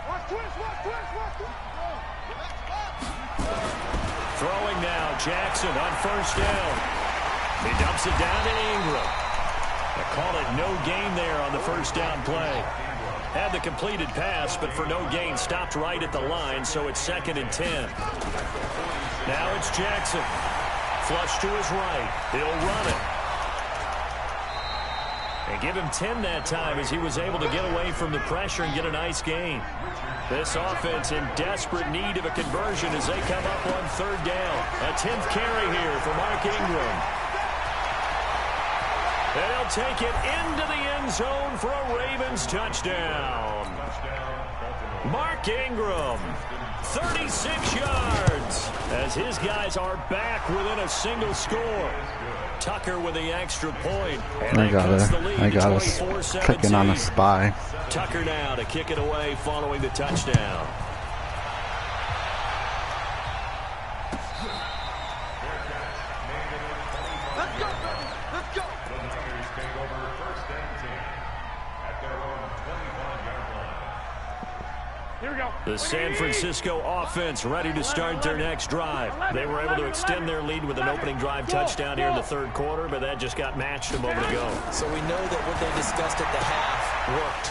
Watch twist. Throwing now, Jackson on first down. He dumps it down to Ingram. They call it no gain there on the first down play. Had the completed pass, but for no gain, stopped right at the line, so it's 2nd and 10. Now it's Jackson. Flush to his right. He'll run it. And give him 10 that time as he was able to get away from the pressure and get a nice gain. This offense in desperate need of a conversion as they come up on 3rd down. A 10th carry here for Mark Ingram. And he'll take it into the end zone for a Ravens touchdown. Mark Ingram, 36 yards, as his guys are back within a single score. Tucker with the extra point. And I got us clicking on a spy. Tucker now to kick it away following the touchdown. Let's go. Here we go. The San Francisco offense ready to start their next drive. They were able to extend their lead with an opening drive touchdown here in the 3rd quarter, but that just got matched a moment ago. So we know that what they discussed at the half worked.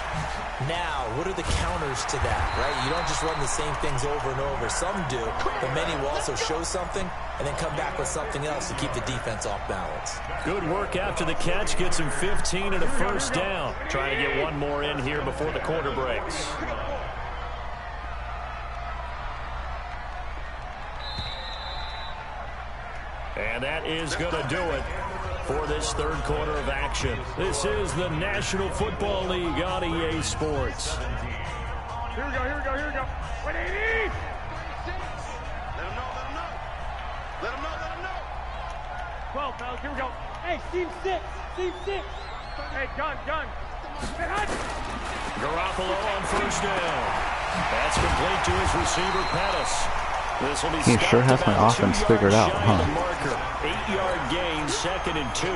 Now, what are the counters to that, right? You don't just run the same things over and over. Some do, but many will also show something and then come back with something else to keep the defense off balance. Good work after the catch. Gets him 15 and a first down. Trying to get one more in here before the quarter breaks. And that is going to do it for this 3rd quarter of action. This is the National Football League on EA Sports. Here we go. 180. Let him know. 12, fellas. Here we go. Hey, team 6. Hey, gun. Hey, hut. Garoppolo on first down. That's complete to his receiver, Pettis. This will be he sure has my offense figured out, huh? 8-yard gain, 2nd and 2.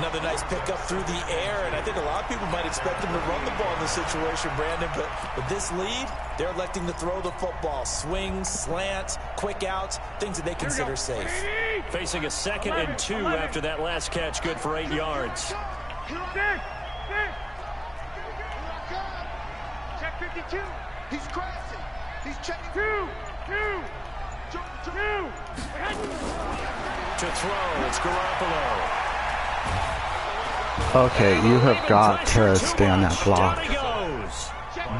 Another nice pickup through the air, and I think a lot of people might expect him to run the ball in this situation, Brandon, but with this lead, they're electing to throw the football. Swings, slants, quick outs, things that they consider safe. Facing a 2nd and 2 after that last catch, good for 8 yards. Check 52. He's crashing. He's checking. Two. To throw, it's Garoppolo. Okay, you have got to stay on that block.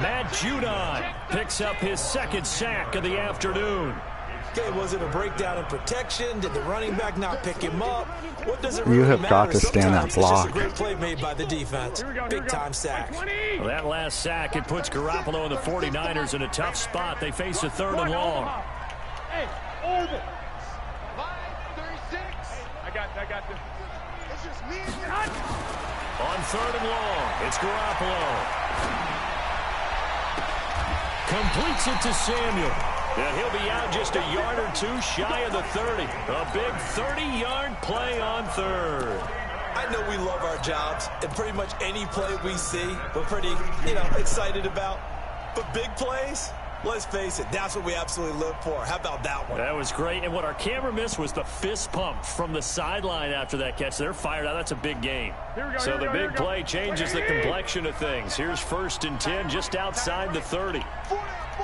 Matt Judon picks up his 2nd sack of the afternoon. Okay, was it a breakdown in protection? Did the running back not pick him up? What does it You really have matter? got to stay on that block. It's just a great play made by the defense. Big time sack. Well, that last sack, it puts Garoppolo and the 49ers in a tough spot. They face a 3rd and long. Hey, orbit. 36. I got On 3rd and long, it's Garoppolo. Completes it to Samuel. And he'll be out just a yard or two shy of the 30. A big 30-yard play on 3rd. I know we love our jobs, and pretty much any play we see, we're pretty, excited about. But big plays, let's face it, that's what we absolutely live for. How about that one? That was great, and what our camera missed was the fist pump from the sideline after that catch. They're fired out. That's a big game. So the big play changes the complexion of things. Here's 1st and 10 just outside the 30.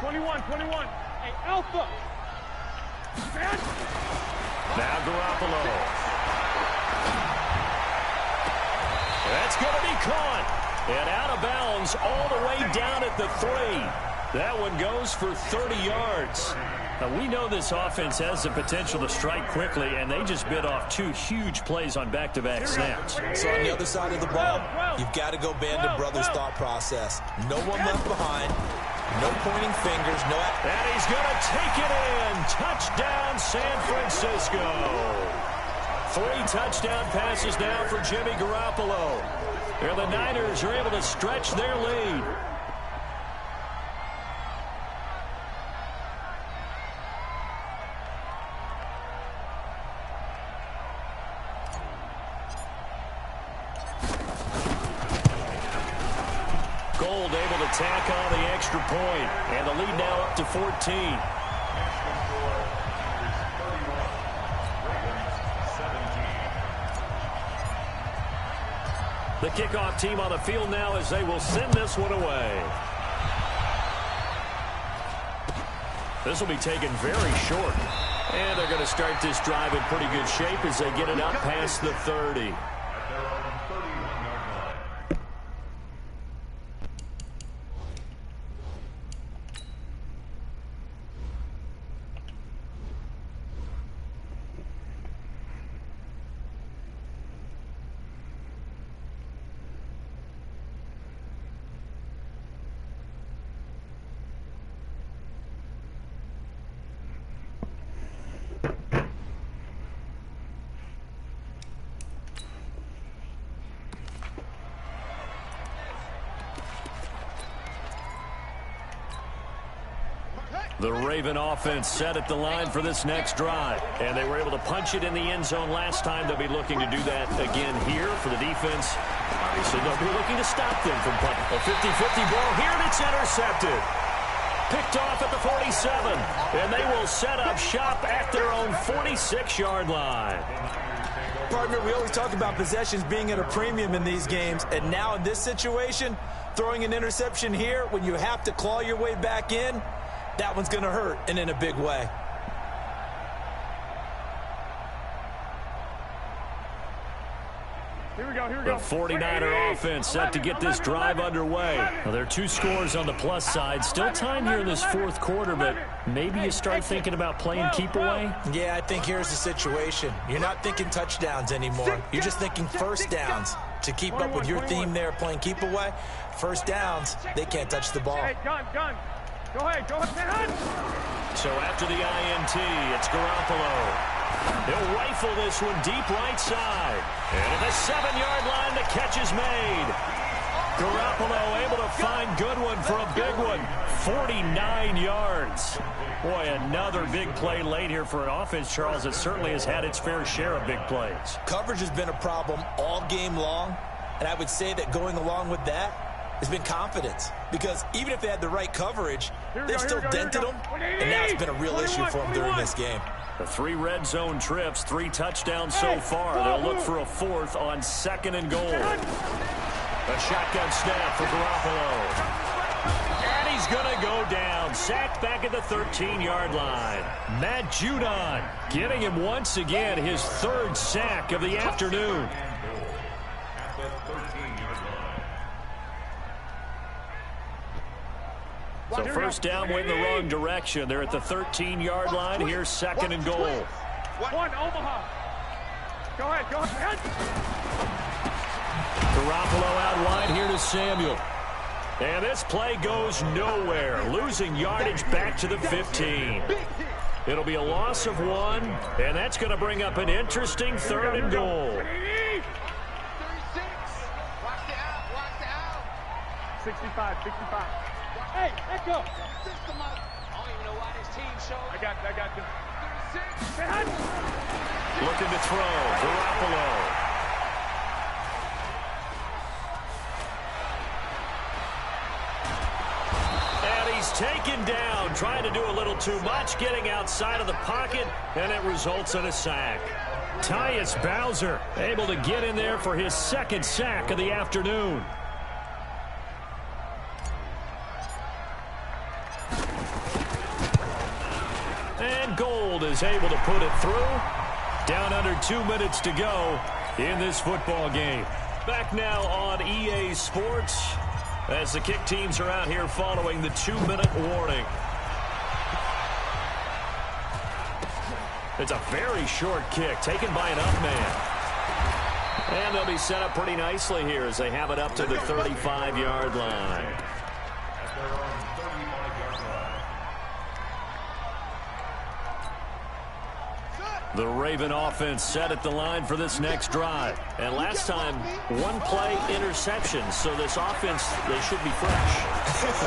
21. Hey, Alpha. Now Garoppolo. That's going to be caught. And out of bounds all the way down at the 3. That one goes for 30 yards. Now, we know this offense has the potential to strike quickly, and they just bit off 2 huge plays on back-to-back snaps. So on the other side of the ball, you've got to go Band of Brothers thought process. No one left behind. No pointing fingers. No. And he's going to take it in. Touchdown, San Francisco. 3 touchdown passes now for Jimmy Garoppolo. And the Niners are able to stretch their lead. Gold able to tack on the extra point, and the lead now up to 14. The kickoff team on the field now as they will send this one away. This will be taken very short. And they're going to start this drive in pretty good shape as they get it up past the 30. The Raven offense set at the line for this next drive. And they were able to punch it in the end zone last time. They'll be looking to do that again here for the defense. Obviously, they'll be looking to stop them from punting. A 50-50 ball here, and it's intercepted. Picked off at the 47. And they will set up shop at their own 46-yard line. Partner, we always talk about possessions being at a premium in these games. And now in this situation, throwing an interception here when you have to claw your way back in, that one's going to hurt, and in a big way. Here we go. The 49er offense set to get this drive underway. Well, there are 2 scores on the plus side. Still time here in this 4th quarter, but maybe you start thinking about playing keep away? Yeah, I think here's the situation. You're not thinking touchdowns anymore. You're just thinking first downs. To keep up with your theme there, playing keep away, first downs, they can't touch the ball. Hey, gun. Go ahead. So after the INT, it's Garoppolo. He'll rifle this one deep right side. And at the 7-yard line, the catch is made. Garoppolo able to find Goodwin for a big one. 49 yards. Boy, another big play late here for an offense, Charles, that certainly has had its fair share of big plays. Coverage has been a problem all game long, and I would say that going along with that has been confidence. Because even if they had the right coverage, they've still dented them, and now it's been a real issue for them during this game. The 3 red zone trips, 3 touchdowns so far. They'll look for a 4th on 2nd and goal. A shotgun snap for Garoppolo. And he's going to go down. Sacked back at the 13-yard line. Matt Judon getting him once again his 3rd sack of the afternoon. So first down went in the wrong direction. They're at the 13-yard line. Here's 2nd and goal. 1, Omaha. Go ahead. Garoppolo out wide here to Samuel. And this play goes nowhere. Losing yardage back to the 15. It'll be a loss of 1, and that's going to bring up an interesting 3rd and goal. 65. Hey, echo. I don't even know why this team showed. I got this. Looking to throw. Garoppolo. And he's taken down, trying to do a little too much, getting outside of the pocket, and it results in a sack. Tyus Bowser able to get in there for his second sack of the afternoon. And Gold is able to put it through. Down under 2 minutes to go in this football game. Back now on EA Sports as the kick teams are out here following the 2-minute warning. It's a very short kick taken by an up man. And they'll be set up pretty nicely here as they have it up to the 35-yard line. The Raven offense set at the line for this next drive. And last time, one-play interception. So this offense, they should be fresh.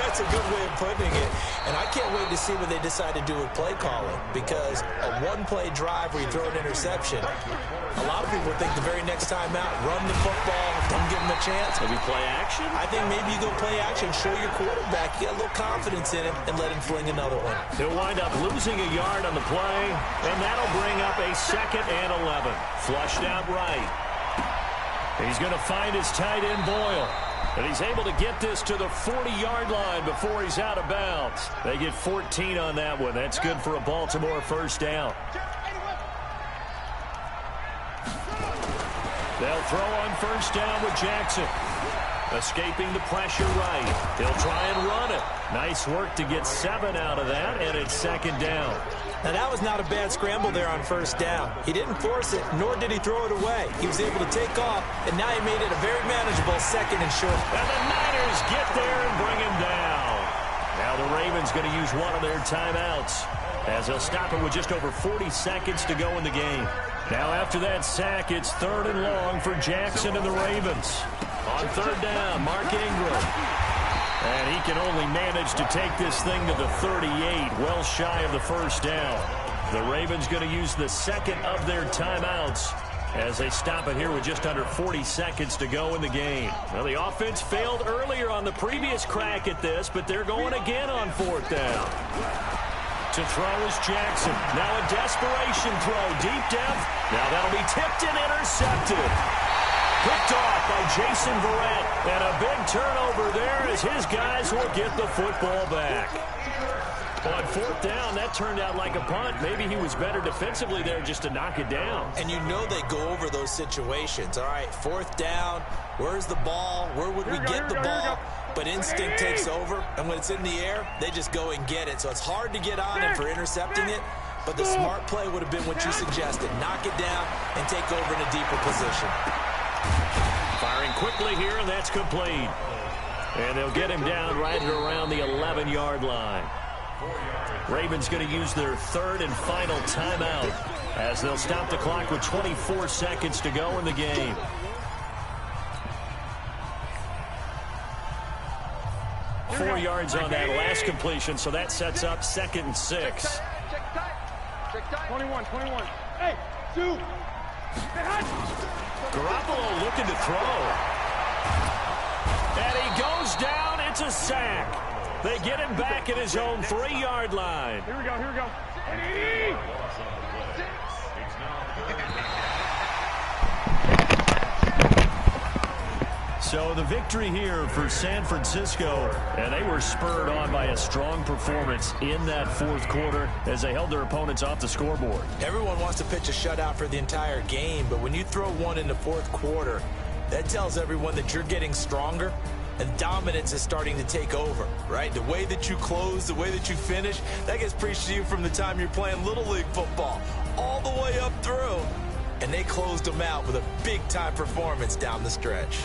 That's a good way of putting it. And I can't wait to see what they decide to do with play calling. Because a one-play drive where you throw an interception, a lot of people think the very next time out, run the football, don't give them a chance. Maybe play action? I think maybe you go play action, show your quarterback, get a little confidence in him, and let him fling another one. He'll wind up losing a yard on the play, and that'll bring up a 2nd and 11. Flushed out right. He's going to find his tight end Boyle. And he's able to get this to the 40-yard line before he's out of bounds. They get 14 on that one. That's good for a Baltimore first down. They'll throw on first down with Jackson. Escaping the pressure right. He'll try and run it. Nice work to get 7 out of that, and it's 2nd down. Now, that was not a bad scramble there on first down. He didn't force it, nor did he throw it away. He was able to take off, and now he made it a very manageable 2nd and short. And the Niners get there and bring him down. Now the Ravens going to use one of their timeouts as they'll stop it with just over 40 seconds to go in the game. Now after that sack, it's 3rd and long for Jackson and the Ravens. On 3rd down, Mark Ingram. And he can only manage to take this thing to the 38, well shy of the first down. The Ravens going to use the 2nd of their timeouts as they stop it here with just under 40 seconds to go in the game. Well, the offense failed earlier on the previous crack at this, but they're going again on 4th down. To throw is Jackson. Now a desperation throw, deep depth. Now that'll be tipped and intercepted. Picked off by Jason Verrett. And a big turnover there as his guys will get the football back. On 4th down, that turned out like a punt. Maybe he was better defensively there just to knock it down. And you know they go over those situations. All right, 4th down, where's the ball? Where would we get the ball? But instinct takes over, and when it's in the air, they just go and get it. So it's hard to get on him for intercepting it, but the smart play would have been what you suggested. Knock it down and take over in a deeper position. Firing quickly here, and that's complete. And they'll get him down right at around the 11-yard line. Ravens going to use their 3rd and final timeout as they'll stop the clock with 24 seconds to go in the game. Four yards on that last completion, so that sets up 2nd and 6. 21. Hey, 2. Garoppolo looking to throw. And he goes down. It's a sack. They get him back at his own 3-yard line. Here we go. So the victory here for San Francisco, and they were spurred on by a strong performance in that 4th quarter as they held their opponents off the scoreboard. Everyone wants to pitch a shutout for the entire game, but when you throw one in the 4th quarter, that tells everyone that you're getting stronger and dominance is starting to take over, right? The way that you close, the way that you finish, that gets preached to you from the time you're playing Little League football all the way up through. And they closed them out with a big-time performance down the stretch.